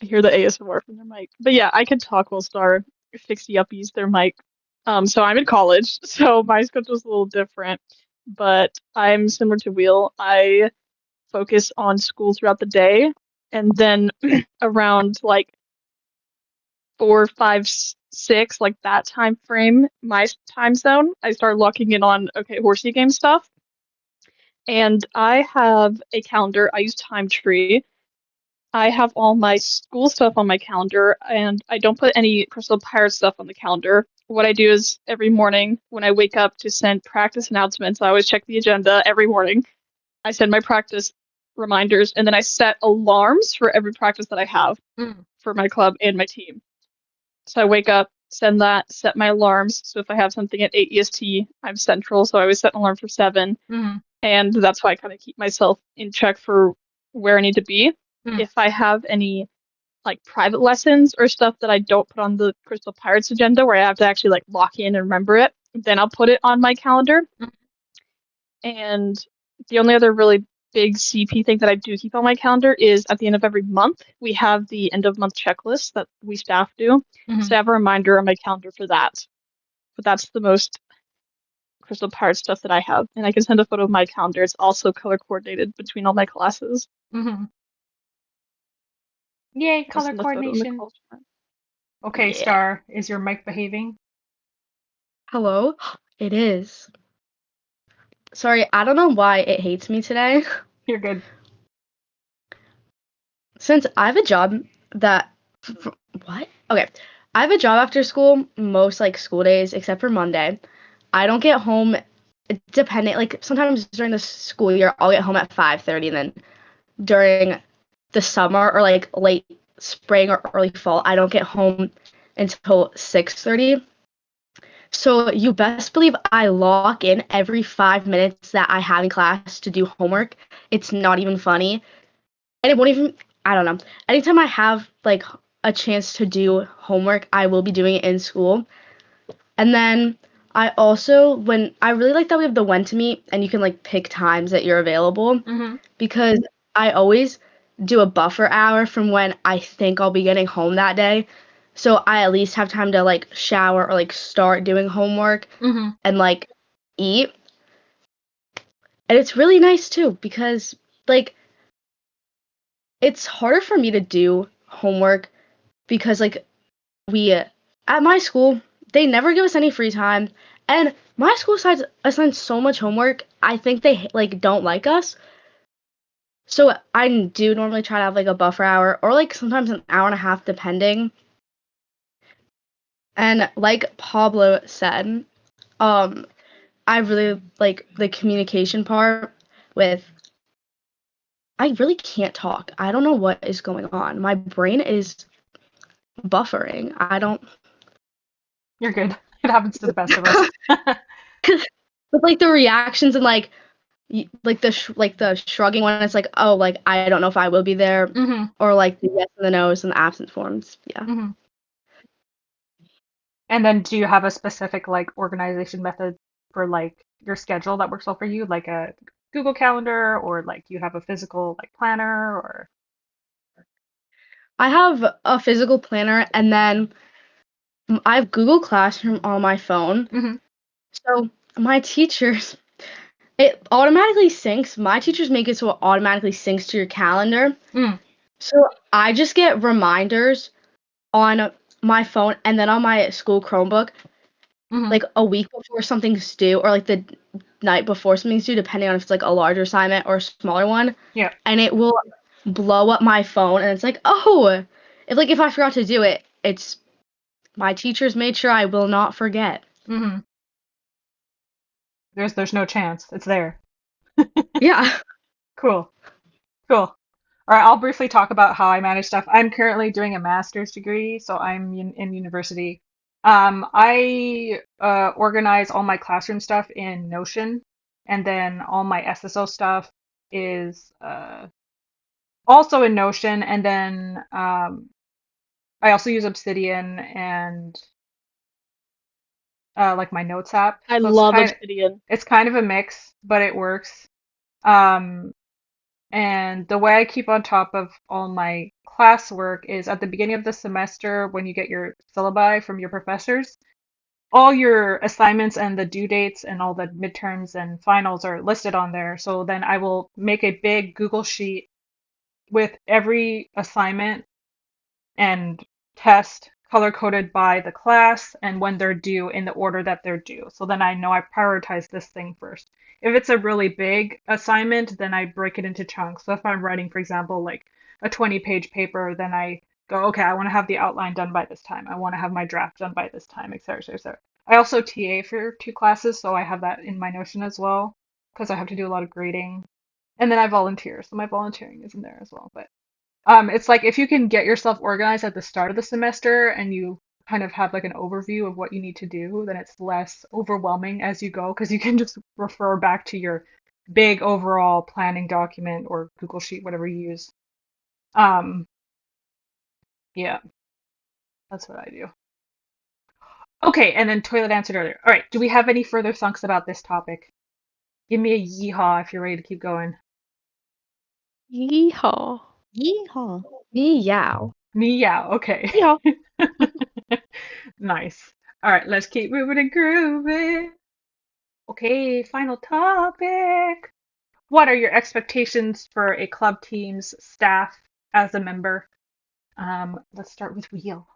I hear the ASMR from their mic. But yeah, I can talk while Star fixie uppies their mic. So I'm in college, so my schedule's a little different, but I'm similar to Wheel. I focus on school throughout the day, and then around like 4, 5, 6, like that time frame, my time zone, I start locking in on okay, horsey game stuff. And I have a calendar. I use Time Tree. I have all my school stuff on my calendar, and I don't put any Crystal Pirate stuff on the calendar. What I do is every morning when I wake up to send practice announcements, I always check the agenda every morning. I send my practice reminders, and then I set alarms for every practice that I have Mm, for my club and my team. So I wake up, send that, set my alarms. So if I have something at 8 EST, I'm central, so I always set an alarm for 7. mm, And that's why I kind of keep myself in check for where I need to be. mm, If I have any like private lessons or stuff that I don't put on the Crystal Pirates agenda where I have to actually like lock in and remember it, then I'll put it on my calendar. mm, And the only other really big CP thing that I do keep on my calendar is at the end of every month, we have the end of month checklist that we staff do. mm. So I have a reminder on my calendar for that. But that's the most Crystal Pirate stuff that I have. And I can send a photo of my calendar. It's also color coordinated between all my classes. Mm-hmm. Yay, I'll color send a photo in the coordination. call chat. Okay, Yeah. Star, is your mic behaving? Hello? It is. Sorry, I don't know why it hates me today. You're good. Since I have a job that what? Okay. I have a job after school most like school days except for Monday. I don't get home depending like sometimes during the school year I'll get home at 5:30 and then during the summer or like late spring or early fall I don't get home until 6:30. So you best believe I lock in every 5 minutes that I have in class to do homework. It's not even funny. And it won't even, I don't know. Anytime I have like a chance to do homework, I will be doing it in school. And then I also, when I really like that we have the when to meet and you can like pick times that you're available Mm-hmm. because I always do a buffer hour from when I think I'll be getting home that day. So I at least have time to like shower or like start doing homework Mm-hmm. and like eat. And it's really nice too because like it's harder for me to do homework because like we at my school they never give us any free time and my school assigns so much homework. I think they like don't like us. So I do normally try to have like a buffer hour or like sometimes an hour and a half depending. And like Pablo said, um I really like the communication part with I really can't talk. I don't know what is going on. My brain is buffering. I don't You're good. It happens to the best of us. With like the reactions and like like the shrugging when it's like, oh, like I don't know if I will be there, Mm-hmm. or like the yes and the no's and the absent forms. Yeah. Mm-hmm. And then do you have a specific like organization method for like your schedule that works well for you, like a Google Calendar, or like you have a physical like planner, or I have a physical planner, and then I have Google Classroom on my phone. mm-hmm. So my teachers, it automatically syncs. My teachers make it so it automatically syncs to your calendar. Mm. So I just get reminders on my phone and then on my school Chromebook, Mm-hmm. like a week before something's due, or like the night before something's due, depending on if it's like a larger assignment or a smaller one. Yeah. And it will blow up my phone, and it's like, oh, if I forgot to do it, it's my teachers made sure I will not forget. Mm-hmm. There's no chance. It's there. Yeah. Cool. Cool. All right, I'll briefly talk about how I manage stuff. I'm currently doing a master's degree, so I'm in university. I organize all my classroom stuff in Notion, and then all my SSO stuff is also in Notion, and then I also use Obsidian and like my notes app. I So love Obsidian. it's kind of a mix, but it works. Um, And the way I keep on top of all my classwork is at the beginning of the semester, when you get your syllabi from your professors, all your assignments and the due dates and all the midterms and finals are listed on there. So then I will make a big Google Sheet with every assignment and test color coded by the class and when they're due in the order that they're due. So then I know I prioritize this thing first. If it's a really big assignment, then I break it into chunks. So if I'm writing, for example, like a 20-page paper, then I go, okay, I want to have the outline done by this time. I want to have my draft done by this time, et cetera, et cetera, et cetera. I also TA for 2 classes, so I have that in my Notion as well because I have to do a lot of grading. And then I volunteer, so my volunteering is in there as well. But it's like if you can get yourself organized at the start of the semester and you kind of have like an overview of what you need to do, then it's less overwhelming as you go because you can just refer back to your big overall planning document or Google Sheet, whatever you use. Um, yeah, that's what I do. Okay, and then Toilet answered earlier. All right, do we have any further thunks about this topic? Give me a yeehaw if you're ready to keep going. Yeehaw. Yeehaw. Meow. Meow, okay. Yeehaw. Nice. All right, let's keep moving and grooving. Okay, final topic. What are your expectations for a club team's staff as a member? Let's start with Wheel.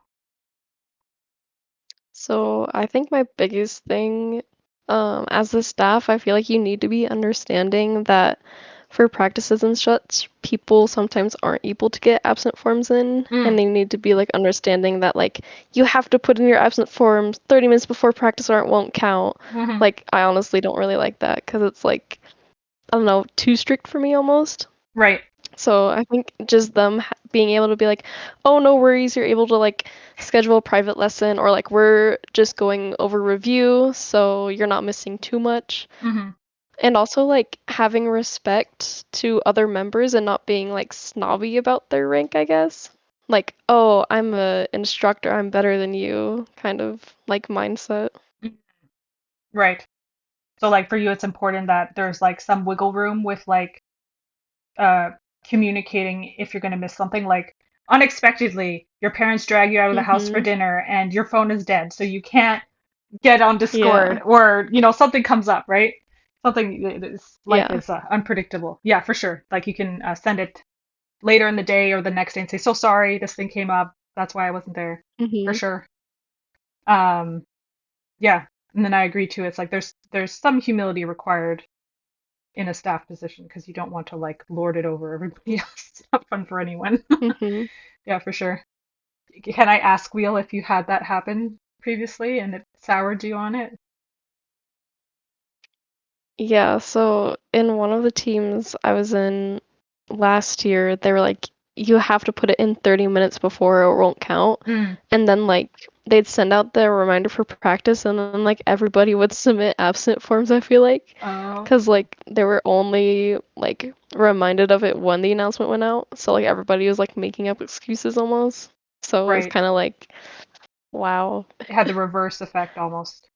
So I think my biggest thing, as the staff, I feel like you need to be understanding that for practices and such, people sometimes aren't able to get absent forms in, and they need to be like understanding that like you have to put in your absent forms 30 minutes before practice or it won't count. Mhm. Like I honestly don't really like that because it's like, I don't know, too strict for me almost. Right. So I think just them being able to be like, oh, no worries, you're able to like schedule a private lesson, or like we're just going over review, so you're not missing too much. Mhm. And also like having respect to other members and not being like snobby about their rank, I guess. Like, oh, I'm a instructor, I'm better than you, kind of like mindset. Right. So like for you, it's important that there's like some wiggle room with like uh communicating if you're gonna miss something. Like unexpectedly, your parents drag you out of the house for Mm-hmm. dinner and your phone is dead, so you can't get on Discord Yeah. or something comes up, right? Something is life Yeah. is unpredictable. Yeah, for sure. Like you can send it later in the day or the next day and say, "So sorry, this thing came up. That's why I wasn't there." For Mm-hmm. sure. Um, yeah. And then I agree too. It's like there's some humility required in a staff position because you don't want to like lord it over everybody else. It's not fun for anyone. Mm-hmm. Yeah, for sure. Can I ask Wheel if you had that happen previously and it soured you on it? Yeah, so in one of the teams I was in last year, they were like, you have to put it in 30 minutes before or it won't count. Mm. And then like they'd send out the reminder for practice, and then like everybody would submit absent forms, I feel like. Oh, Because like they were only like reminded of it when the announcement went out. So like everybody was like making up excuses almost. So it was right. kind of like, wow. It had the reverse effect almost.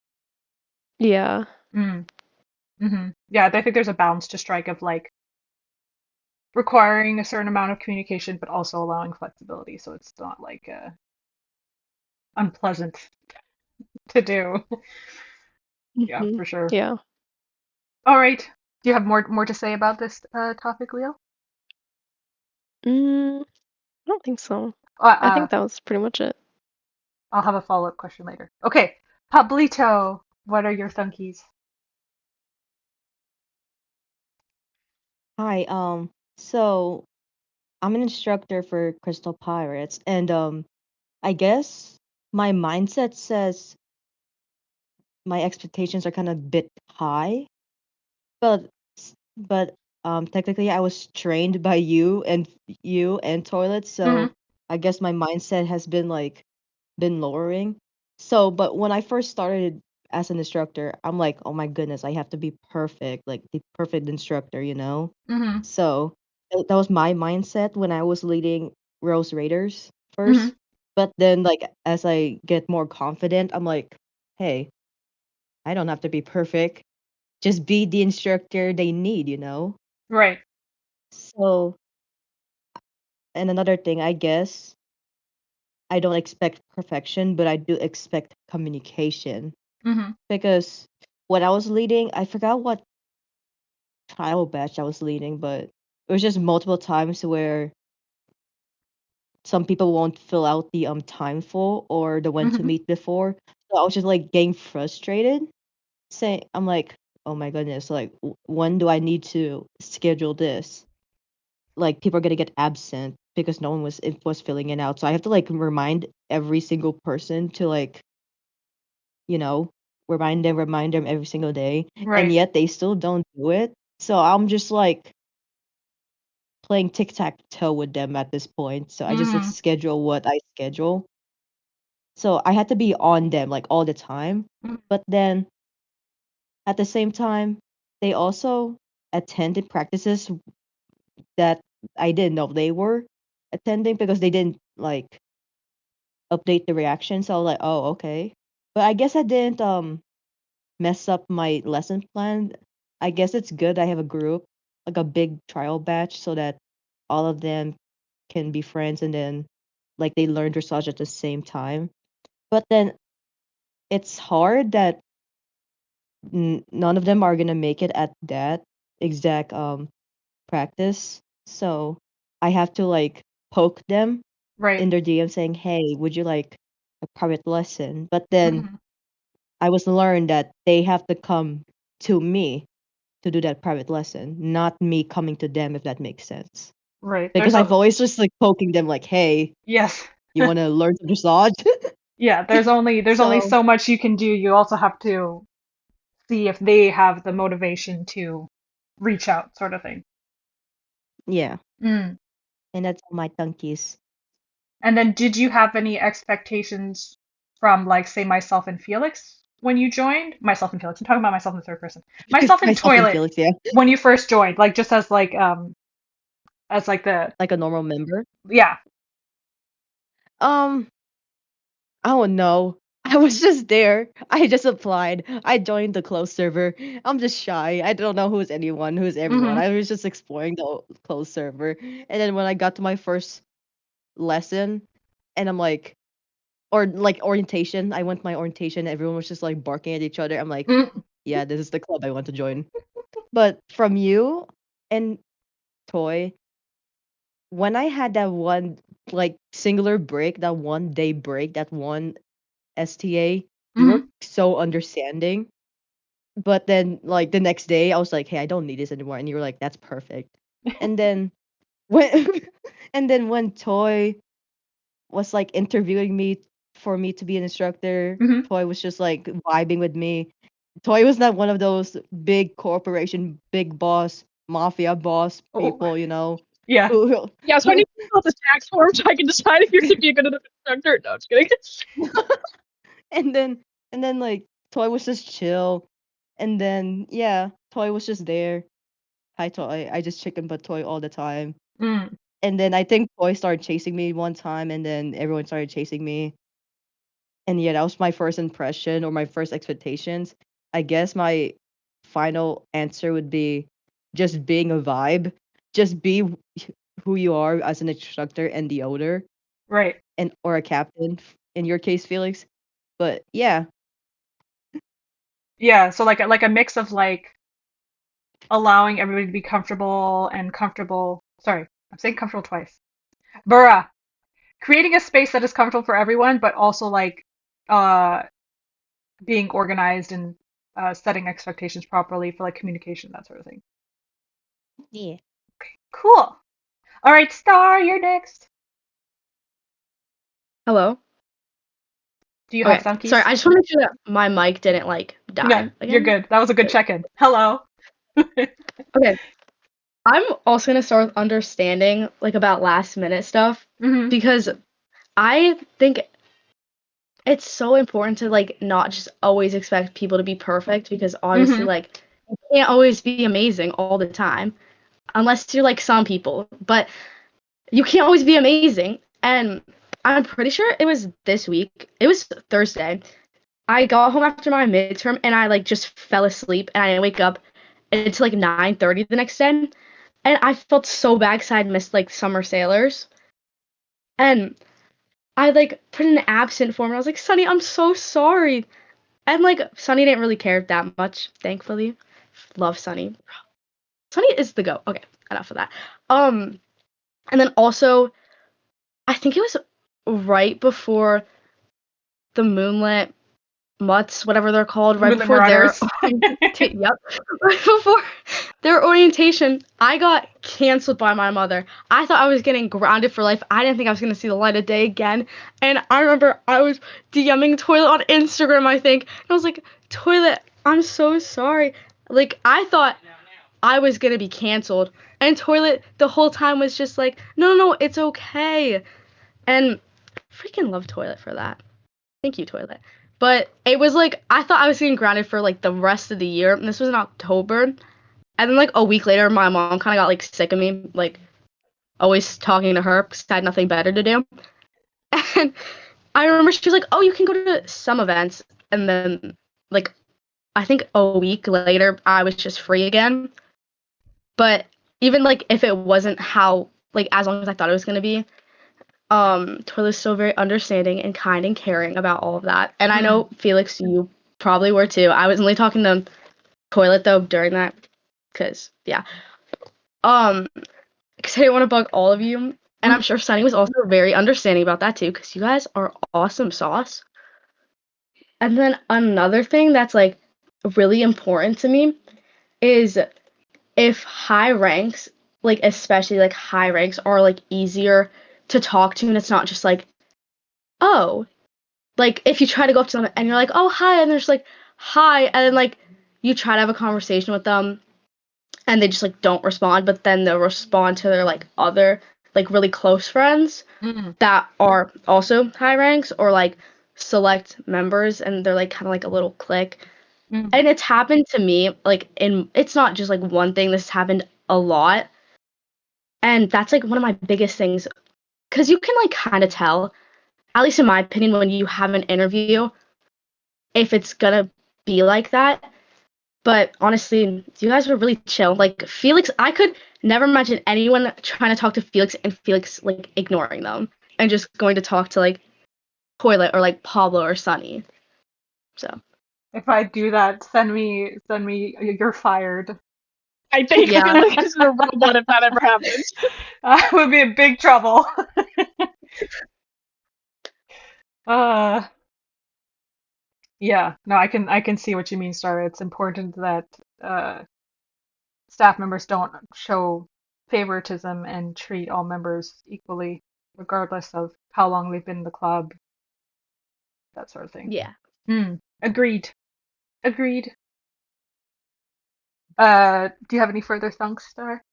Yeah. Mm. Yeah, I think there's a balance to strike of like requiring a certain amount of communication, but also allowing flexibility, so it's not like unpleasant to do. Yeah, Hmm. for sure. Yeah. All right. Do you have more to say about this topic, Leo? I don't think so. Uh, I uh, think that was pretty much it. I'll have a follow-up question later. Okay, Pablito, what are your thunkies? Hi, so I'm an instructor for Crystal Pirates, and I guess my mindset says my expectations are kind of a bit high, but technically I was trained by you and Toilet, Mm-hmm. so I guess my mindset has been lowering. So, but when I first started as an instructor, I'm like, oh my goodness, I have to be perfect, like the perfect instructor, you know? Mm-hmm. So that was my mindset when I was leading Rose Raiders Mm-hmm. first. But then, like, as I get more confident, I'm like, hey, I don't have to be perfect. Just be the instructor they need, you know? Right. So, and another thing, I guess, I don't expect perfection, but I do expect communication. Mm-hmm. Because when I was leading, I forgot what trial batch I was leading, but it was just multiple times where some people won't fill out the time full or the when to Mm-hmm. meet before. So I was just like getting frustrated. Saying I'm like, oh my goodness, like when do I need to schedule this? Like people are gonna get absent because no one was filling it out. So I have to like remind every single person to like, you know, remind them every single day. And Right. yet they still don't do it. So I'm just like playing tic tac toe with them at this point. So I just like Mm-hmm. schedule what I schedule. So I had to be on them like all the time. But then at the same time, they also attended practices that I didn't know they were attending because they didn't like update the reaction. So I was like, oh, okay. But I guess I didn't mess up my lesson plan. I guess it's good I have a group, like a big trial batch, so that all of them can be friends and then like they learn dressage at the same time. But then it's hard that none of them are gonna make it at that exact practice. So I have to like poke them Right. in their DM saying, "Hey, would you like a private lesson?" But then Mm-hmm. I was learned that they have to come to me to do that private lesson, not me coming to them, if that makes sense. Right. Because There's I've a always just like poking them like, "Hey, yes. you want to learn some dressage?" Yeah, there's only So so much you can do. You also have to see if they have the motivation to reach out, sort of thing. yeah, Mm. and that's all my donkeys. And then did you have any expectations from like say myself and Felix when you joined? Myself and Felix. I'm talking about myself in the third person. Myself and Myself and Toilet Felix, yeah, when you first joined, like just as like the like a normal member. yeah. Um, I don't know. I was just there. I just applied. I joined the closed server. I'm just shy. I don't know who's anyone, who's everyone. Mm-hmm. I was just exploring the closed server. And then when I got to my first lesson, and I'm like, or like orientation, I went to my orientation. Everyone was just like barking at each other. I'm like, Mm. yeah, this is the club I want to join. But from you and Toy, when I had that one like singular break, that 1 day break, that one STA, you were Mm-hmm. so understanding. But then like the next day I was like, hey, I don't need this anymore. And you were like, that's perfect. And then when and then when Toy was like interviewing me for me to be an instructor, Mm-hmm. Toy was just like vibing with me. Toy was not one of those big corporation, big boss, mafia boss Oh, people, you know. yeah. Who, Yeah, so I need to fill out this tax form so I can decide if you're going to be a good enough instructor. No, I'm just kidding. and then like Toy was just chill, and then yeah, Toy was just there. Hi Toy, I just chicken butt Toy all the time. Mm. And then I think Toy started chasing me one time, and then everyone started chasing me. And yeah, that was my first impression or my first expectations. I guess my final answer would be just being a vibe. Just be who you are as an instructor and the owner Right. and or a captain in your case, Felix. But yeah, Yeah. So like a mix of like allowing everybody to be comfortable and comfortable. Sorry, I'm saying comfortable twice. Bruh. Creating a space that is comfortable for everyone, but also like uh being organized and setting expectations properly for like communication, that sort of thing. yeah. Cool. All right, Star, you're next. Hello? Do you have Okay. some Sorry, keys? I just want to make sure that my mic didn't like No, die you're again. good. That was a good check-in. Hello. Okay. I'm also gonna start with understanding like about last minute stuff Hmm. because I think it's so important to like not just always expect people to be perfect because obviously Hmm. like you can't always be amazing all the time unless you're like some people, but you can't always be amazing. And I'm pretty sure it was this week. It was Thursday. I got home after my midterm and I like just fell asleep and I didn't wake up until like 9:30 the next day. And I felt so bad because I had missed like summer sailors. And I like put in an absent form and I was like, Sunny, I'm so sorry. And like Sunny didn't really care that much, thankfully. Love Sunny. Sunny is the goat. Okay, enough of that. And then also I think it was right before the Moonlit Mutts, whatever they're called, right Moonlit before their Marauders. yep, right before their orientation, I got canceled by my mother. I thought I was getting grounded for life. I didn't think I was gonna see the light of day again. And I remember I was DMing Toilet on Instagram, I think, and I was like, Toilet, I'm so sorry. Like I thought I was gonna be canceled, and Toilet the whole time was just like, no, no, no, it's okay. And freaking love Toilet for that. Thank you, Toilet. But it was like I thought I was getting grounded for like the rest of the year. And this was in October. And then like a week later, my mom kind of got like sick of me, like always talking to her because I had nothing better to do. And I remember she was like, "Oh, you can go to some events." And then like I think a week later, I was just free again. But even like if it wasn't how like as long as I thought it was gonna be, Toilet's so very understanding and kind and caring about all of that. And I Mm. know Felix, you probably were too. I was only talking to Toilet though during that, cause yeah, because I didn't want to bug all of you. And I'm Mm. sure Sunny was also very understanding about that too, because you guys are awesome sauce. And then another thing that's like really important to me is if high ranks, like especially like high ranks, are like easier to talk to, and it's not just like, oh, like if you try to go up to them and you're like, oh hi, and they're just like, hi, and then like you try to have a conversation with them and they just like don't respond, but then they'll respond to their like other like really close friends Mm. that are also high ranks or like select members and they're like kind of like a little clique. Mm. And it's happened to me like in it's not just like one thing, this happened a lot. And that's like one of my biggest things because you can like kind of tell, at least in my opinion, when you have an interview if it's gonna be like that. But honestly, you guys were really chill. Like Felix, I could never imagine anyone trying to talk to Felix and Felix like ignoring them and just going to talk to like Toilet or like Pablo or Sunny. So If I do that, send me. You're fired. I think yeah. Felix is a robot if that ever happens. I would be in big trouble. uh, yeah. No, I can see what you mean, Star. It's important that uh staff members don't show favoritism and treat all members equally, regardless of how long they've been in the club, that sort of thing. Yeah. Hmm. Agreed. Agreed. Do you have any further thoughts, Star?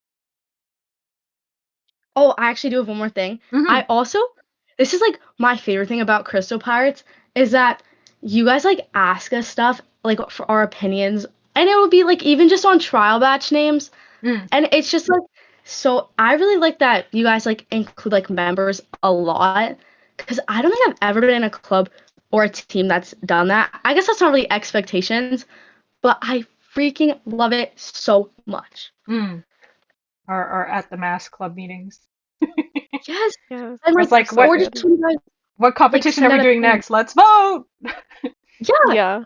Oh, I actually do have one more thing. Mm-hmm. I also this is like my favorite thing about Crystal Pirates is that you guys like ask us stuff like for our opinions, and it would be like even just on trial batch names, Mm. and it's just like so. I really like that you guys like include like members a lot because I don't think I've ever been in a club or a team that's done that. I guess that's not really expectations, but I freaking love it so much. Mm. Or at the mass club meetings. Yes, Yeah, and It's like like, that's so what or just good. when you guys what like competition are send we out a doing thing. next? Let's vote. Yeah, Yeah.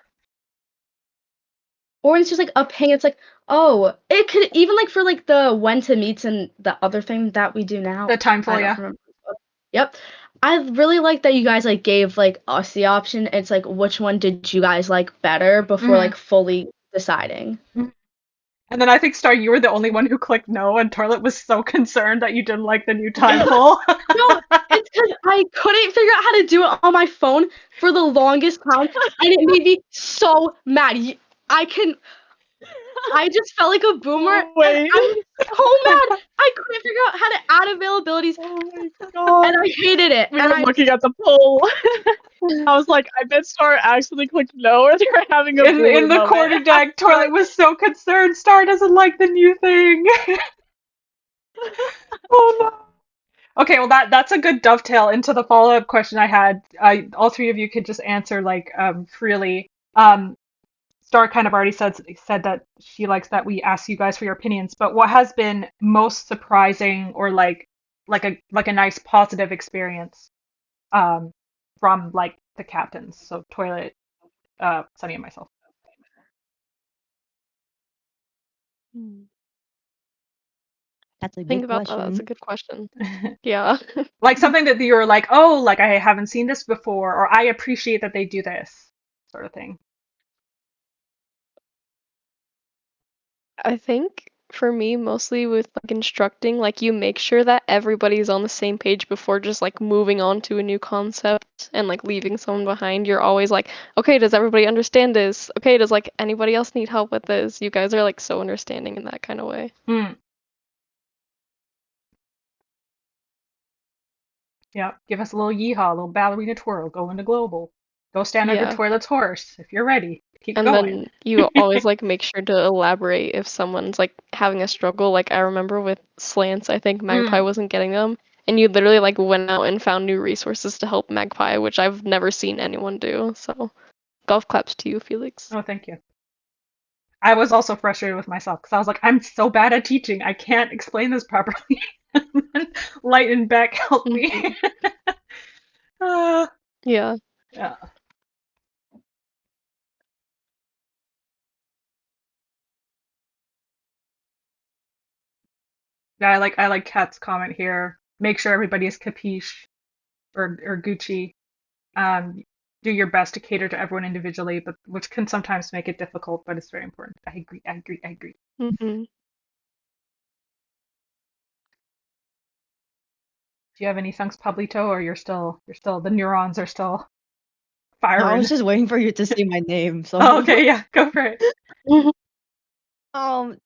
or it's just like a ping. It's like, oh, it could even like for like the when to meets and the other thing that we do now. The timeful, I don't yeah. remember. Yep. I really like that you guys like gave like us the option. It's like which one did you guys like better before Mm. like fully deciding. Mm. And then I think, Star, you were the only one who clicked no, and Toilet was so concerned that you didn't like the new timeful. No, it's because I couldn't figure out how to do it on my phone for the longest time, and it made me so mad. I just felt like a boomer, Oh, and wait. I was so mad. I couldn't figure out how to add availabilities, Oh my and god. I hated it. We And were I looking at the poll. I was like, I bet Star accidentally clicked no, or they were having a In boomer the moment. quarter deck, Toilet was so concerned. Star doesn't like the new thing. Oh no. Okay, well that's a good dovetail into the follow-up question I had. All three of you could just answer like freely. Star kind of already said that she likes that we ask you guys for your opinions, but what has been most surprising or like a nice positive experience um from like the captains? So Toilet, Sunny and myself. Hmm. That's a Think good about that. That's a question. good question. Yeah. Like something that you're like, oh, like I haven't seen this before, or I appreciate that they do this, sort of thing. I think for me, mostly with like instructing, like you make sure that everybody's on the same page before just like moving on to a new concept and like leaving someone behind. You're always like, okay, does everybody understand this? Okay, does like anybody else need help with this? You guys are like so understanding in that kind of way. Hmm. Yeah, give us a little yeehaw, a little ballerina twirl, go into global. Go stand under Yeah. Toilet's horse if you're ready. Keep And going. then you always like make sure to elaborate if someone's like having a struggle. Like I remember with slants, I think Magpie Mm. wasn't getting them, and you literally like went out and found new resources to help Magpie, which I've never seen anyone do. So golf claps to you, Felix. Oh, thank you. I was also frustrated with myself because I was like, I'm so bad at teaching. I can't explain this properly. And then Light and Beck helped me. Hmm. uh, Yeah. yeah. Yeah, I like Kat's comment here. Make sure everybody is capiche or Gucci. Um, do your best to cater to everyone individually, but which can sometimes make it difficult, but it's very important. I agree, I agree, I agree. Hmm. Do you have any thunks, Pablito, or you're still the neurons are still No, I was firing? just waiting for you to say my name. Oh, So, okay, yeah, go for it.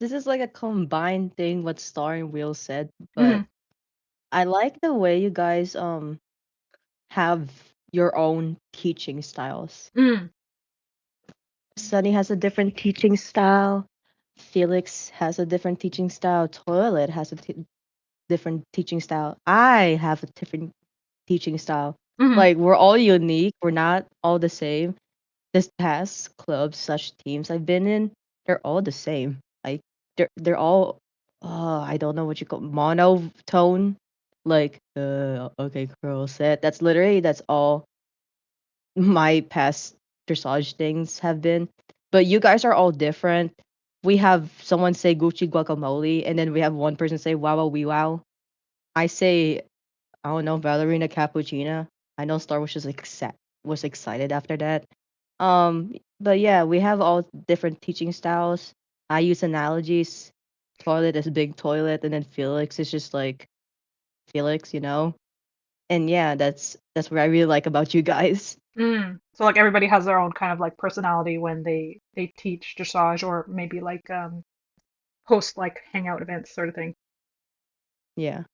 this is like a combined thing what Star and Will said, but Mm, I like the way you guys have your own teaching styles. mm, Sunny has a different teaching style. Felix has a different teaching style. Toilet has a different teaching style. I have a different teaching style. mm, Like we're all unique. We're not all the same. This past clubs such teams I've been in, they're all the same. Like they're all I don't know what you call monotone. Like okay, girl set. That's all my past dressage things have been. But you guys are all different. We have someone say Gucci guacamole, and then we have one person say wow wow wee wow. I say I don't know ballerina cappuccina. I know Star was just was excited after that. But yeah, we have all different teaching styles. I use analogies. Toilet is big toilet, and then Felix is just like Felix, you know. And yeah, that's what I really like about you guys. mm. So like everybody has their own kind of like personality when they teach dressage or maybe like host like hangout events sort of thing. Yeah.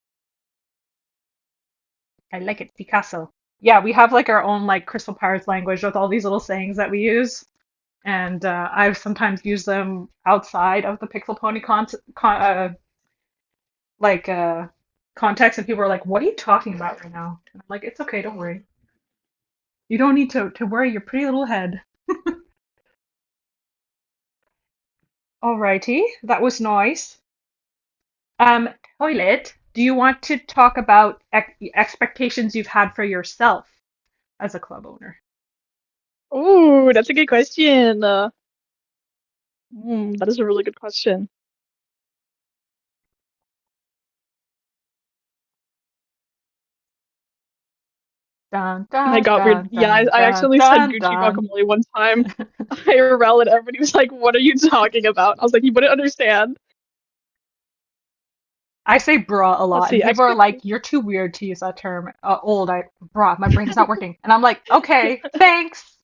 I like it, Picasso. yeah, we have like our own like Crystal Pirates language with all these little sayings that we use. And I've sometimes used them outside of the Pixel Pony like context, and people are like, "What are you talking about right now?" And I'm like, "It's okay, don't worry. You don't need to worry your pretty little head." Alrighty, that was nice. Um, Toilet, do you want to talk about expectations you've had for yourself as a club owner? Ooh, that's a good question. That is a really good question. Dun And I dun got weird. dun Yeah, I, dun I dun actually said dun Gucci dun. guacamole one time IRL, and everybody was like, "What are you talking about?" I was like, "You wouldn't understand." I say bra a Let's lot, and see, people are like, "You're too weird to use that term." Old, bra. My brain is not working, and I'm like, "Okay, thanks,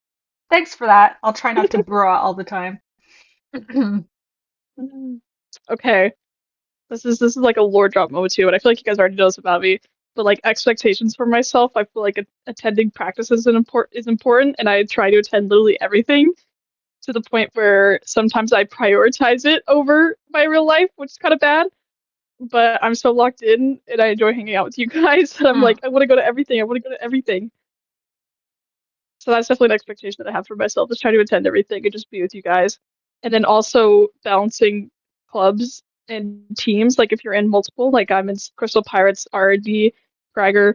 thanks for that. I'll try not to bra all the time." Okay, this is like a lore drop moment too, and I feel like you guys already know this about me. But like expectations for myself, I feel like attending practices is important, and I try to attend literally everything to the point where sometimes I prioritize it over my real life, which is kind of bad. But I'm so locked in, and I enjoy hanging out with you guys that I'm like, I want to go to everything. I want to go to everything. So that's definitely an expectation that I have for myself, is try to attend everything and just be with you guys. And then also balancing clubs and teams, like if you're in multiple, like I'm in Crystal Pirates, R&D, Krager,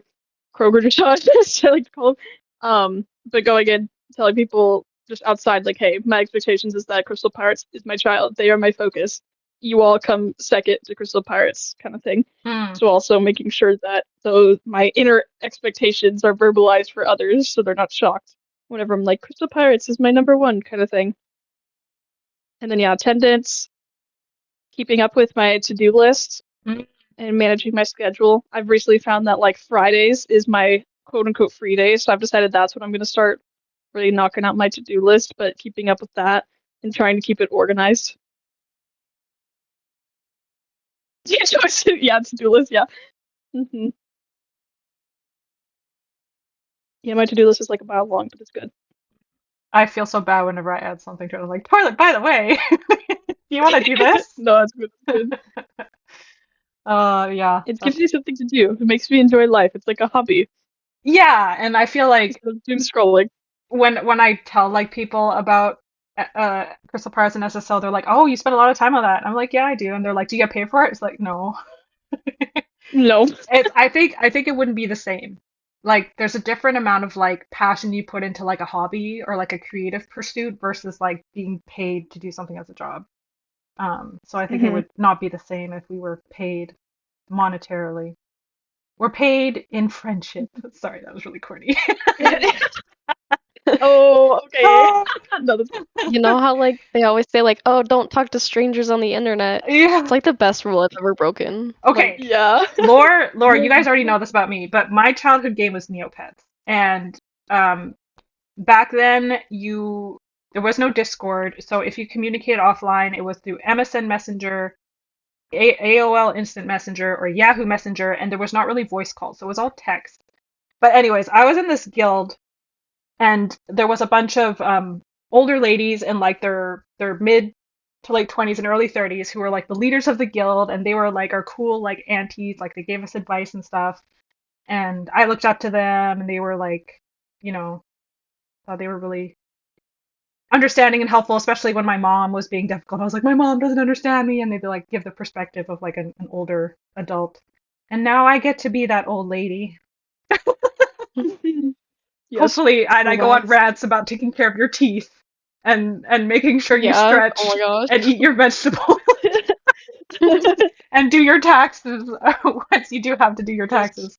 Kroger Dressage, as I like to call them. But going in, telling people just outside, like, hey, my expectations is that Crystal Pirates is my child. They are my focus. You all come second to Crystal Pirates, kind of thing. Hmm. So also making sure that those my inner expectations are verbalized for others, so they're not shocked whenever I'm like, Crystal Pirates is my number one kind of thing. And then yeah, attendance, keeping up with my to-do list, Mm. and managing my schedule. I've recently found that like Fridays is my quote unquote free day, so I've decided that's what I'm gonna start really knocking out my to-do list, but keeping up with that and trying to keep it organized. Yeah, yeah, to-do list, yeah. hmm Yeah, my to-do list is like a mile long, but it's good. I feel so bad whenever I add something to it. I'm like, "Toilet, by the way, do you want to do this?" No, it's good. It's good. Yeah, It gives me something to do. It makes me enjoy life. It's like a hobby yeah, and I feel like instead of doom scrolling. when I tell like people about Crystal Pirates and SSL, they're like, "Oh, you spend a lot of time on that." I'm like, "Yeah, I do," and they're like, "Do you get paid for it?" It's like, no. No. It's I think it wouldn't be the same. Like there's a different amount of like passion you put into like a hobby or like a creative pursuit versus like being paid to do something as a job. So I think it hmm would not be the same if we were paid monetarily. We're paid in friendship. Sorry, that was really corny. Oh, okay. Oh, No, that's You know how like they always say like, "Oh, don't talk to strangers on the internet." It's yeah. like the best rule I've ever broken. Okay. Like, yeah. Lore, you guys already know this about me, but my childhood game was Neopets. And um back then there was no Discord, so if you communicated offline, it was through MSN Messenger, AOL Instant Messenger, or Yahoo Messenger, and there was not really voice calls, so it was all text. But anyways, I was in this guild, and there was a bunch of older ladies in like their mid to late 20s and early 30s who were like the leaders of the guild, and they were like our cool like aunties, like they gave us advice and stuff. And I looked up to them, and they were like, you know, thought they were really understanding and helpful, especially when my mom was being difficult. I was like, my mom doesn't understand me, and they'd be like, give the perspective of like an older adult. And now I get to be that old lady. Yes. Hopefully, and I go on relax. rants about taking care of your teeth and making sure you Yeah. Oh stretch my gosh. and eat your vegetables and do your taxes once you do have to do your taxes.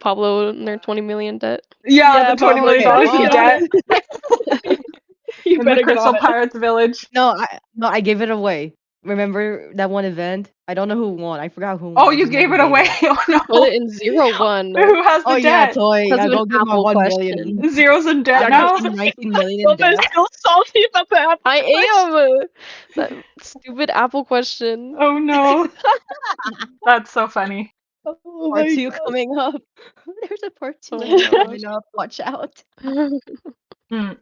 Pablo and their 20 million debt. Yeah, the Yeah, $20 Pablo, million you Okay, better dollars in get well, on debt it. You in the better get Crystal on it. Pirates Village. no, I gave it away. Remember that one event? I don't know who won. I forgot who Oh, won. I you just gave never it gave away. it. Oh Put it no. in 0-1. Who has Oh the yeah, debt? Toy. Because I of an go give my Apple 1 million. question. Zero's in debt I Yeah, got now? 19 million in Wilma is debt. still salty about the Apple I question. am! That stupid Apple question. Oh no. That's so funny. Oh Part my 2 god. coming up. There's a part 2 Oh of my that gosh. coming up. Watch out. Hmm.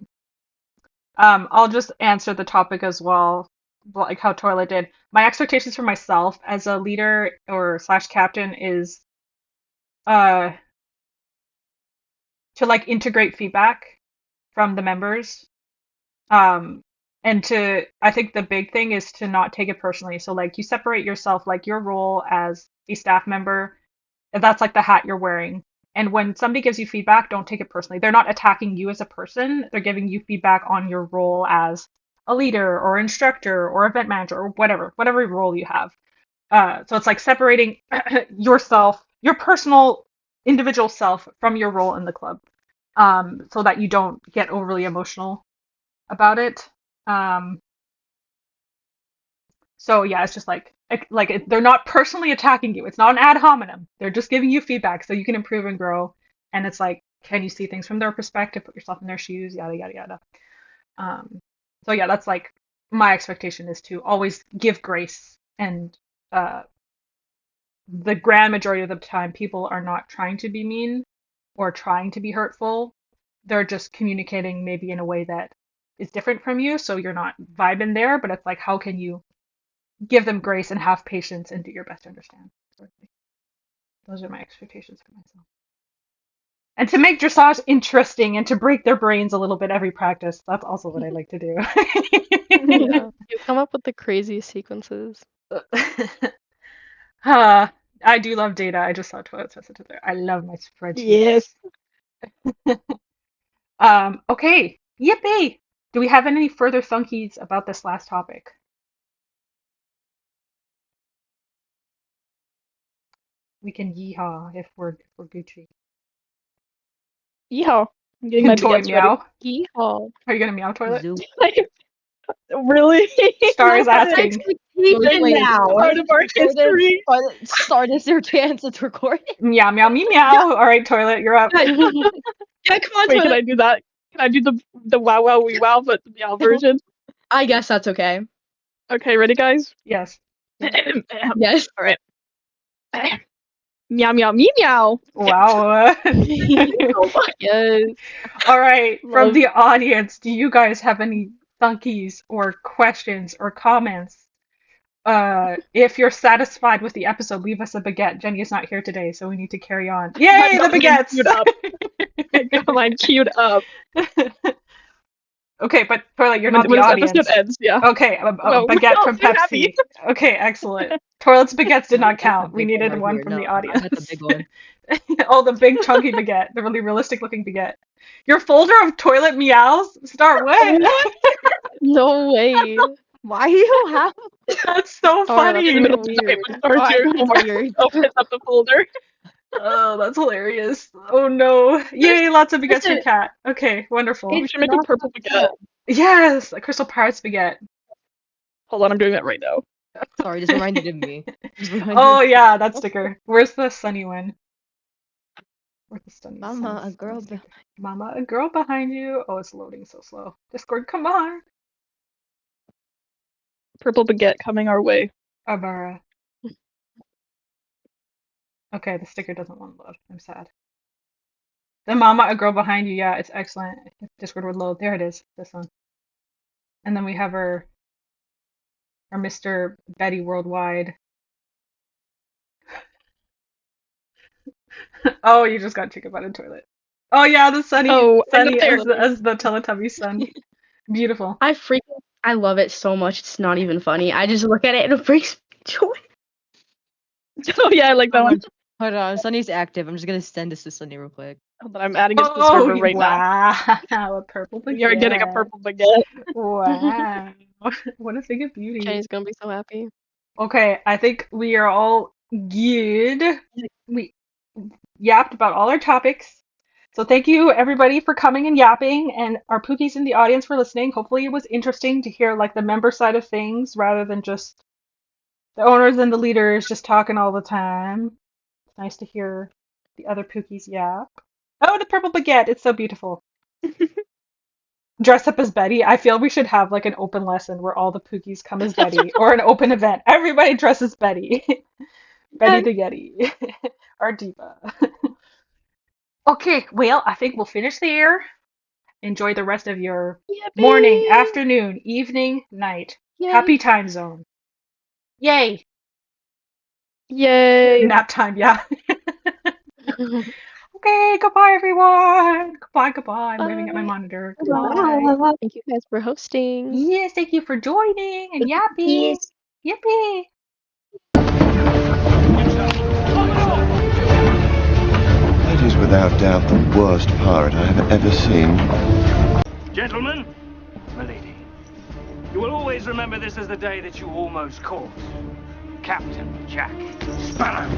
I'll just answer the topic as well, like how Toilet did. My expectations for myself as a leader or slash captain is uh to like integrate feedback from the members. Um, and to I think the big thing is to not take it personally. So like you separate yourself, like your role as a staff member, that's like the hat you're wearing. And when somebody gives you feedback, don't take it personally. They're not attacking you as a person. They're giving you feedback on your role as a leader or instructor or event manager or whatever role you have. So it's like separating yourself, your personal individual self from your role in the club, so that you don't get overly emotional about it. Um, so yeah, it's just they're not personally attacking you. It's not an ad hominem. They're just giving you feedback so you can improve and grow. And it's like, can you see things from their perspective? Put yourself in their shoes. Yada yada yada. Um, so yeah, that's like my expectation is to always give grace. And uh, the grand majority of the time, people are not trying to be mean or trying to be hurtful. They're just communicating maybe in a way that is different from you, so you're not vibing there. But it's like, how can you give them grace and have patience and do your best to understand? Those are my expectations for myself. And to make dressage interesting and to break their brains a little bit every practice. That's also what I like to do. Yeah. You come up with the craziest sequences. uh, I do love data. I just saw Toilet Sensitive there. I love my spreadsheets. Yes. Okay. Yippee! Do we have any further thunkies about this last topic? We can yeehaw if we're Gucci. Yeehaw. I'm getting my Toy baguettes ready. meow. Yeehaw. Are you gonna meow toilet? Zoo. Really? Star is I have an asking. expectation Wait, now. Part of our history. Start is your chance. It's recorded. Meow meow me meow. All right, toilet, you're up. Yeah, yeah, come on, Wait, can Toilet. I do that? Can I do the wow wow wee wow but the meow version? I guess that's okay. Okay, ready guys? Yes. Yes. All right. Meow meow me meow. Wow. Yes. All right, from Love. the audience, do you guys have any thunkies or questions or comments? If you're satisfied with the episode, leave us a baguette. Jenny is not here today, so we need to carry on. Yay, I've the got mine queued up. baguettes! I got mine queued up. Okay, but Toilet, you're When, not when the this episode audience. ends, yeah. Okay, a Well, baguette I'm from so happy. Pepsi. Okay, excellent. Toilet's baguettes did not That's a count. We big one needed right one here. from No, the I got the audience. big one. Oh, the big chunky baguette, the really realistic looking baguette. Your folder of toilet meows? Start when? What? No way. Why do you have That's so Star, that's In the funny. middle so of the night weird. when Star's Why? doing That's homework, weird. opens up the folder. Oh, that's hilarious. Oh no. Yay, lots of baguettes for Listen, Cat. Okay, wonderful. We it's should make a not purple baguette. Yes, a Crystal Pirates baguette. Hold on, I'm doing that right now. Sorry, this reminded me. This reminded Oh me. yeah, that sticker. Where's the sunny one? Where's the sunny Mama, a girl. sticker? Mama, a girl behind you. Oh, it's loading so slow. Discord, come on. Purple baguette coming our way. Abara. Okay, the sticker doesn't want to load. I'm sad. The mama, a girl behind you. Yeah, it's excellent. If Discord would load. There it is. This one. And then we have our Mr. Betty Worldwide. Oh, you just got chicken butted toilet. Oh yeah, the sunny, Oh, I got sunny there. as the Teletubby sun. Beautiful. I love it so much. It's not even funny. I just look at it and it brings me joy. Oh yeah, I like that one. Hold on, Sunny's active. I'm just gonna send this to Sunny real quick. Hold on, I'm adding it to the Oh server right now. wow, a purple baguette. You're getting a purple baguette. Wow, what a thing of beauty. Jenny's gonna be so happy. Okay, I think we are all good. We yapped about all our topics. So thank you everybody for coming and yapping, and our pookies in the audience for listening. Hopefully it was interesting to hear like the member side of things rather than just the owners and the leaders just talking all the time. It's nice to hear the other pookies yap. Oh, the purple baguette. It's so beautiful. Dress up as Betty. I feel we should have like an open lesson where all the pookies come as Betty or an open event. Everybody dresses Betty. Betty the Yeti, our diva. Okay, well, I think we'll finish there. Enjoy the rest of your morning, Yippee! afternoon, evening, night. Yay! Happy time zone. Yay! Yay! Nap time, yeah. Okay, goodbye, everyone. Goodbye, goodbye. I'm waving at my Bye. monitor. Goodbye. Thank you guys for hosting. Yes, thank you for joining and yapping. Yes. Yippee. That is without doubt the worst pirate I have ever seen. Gentlemen, milady, you will always remember this as the day that you almost caught Captain Jack Sparrow.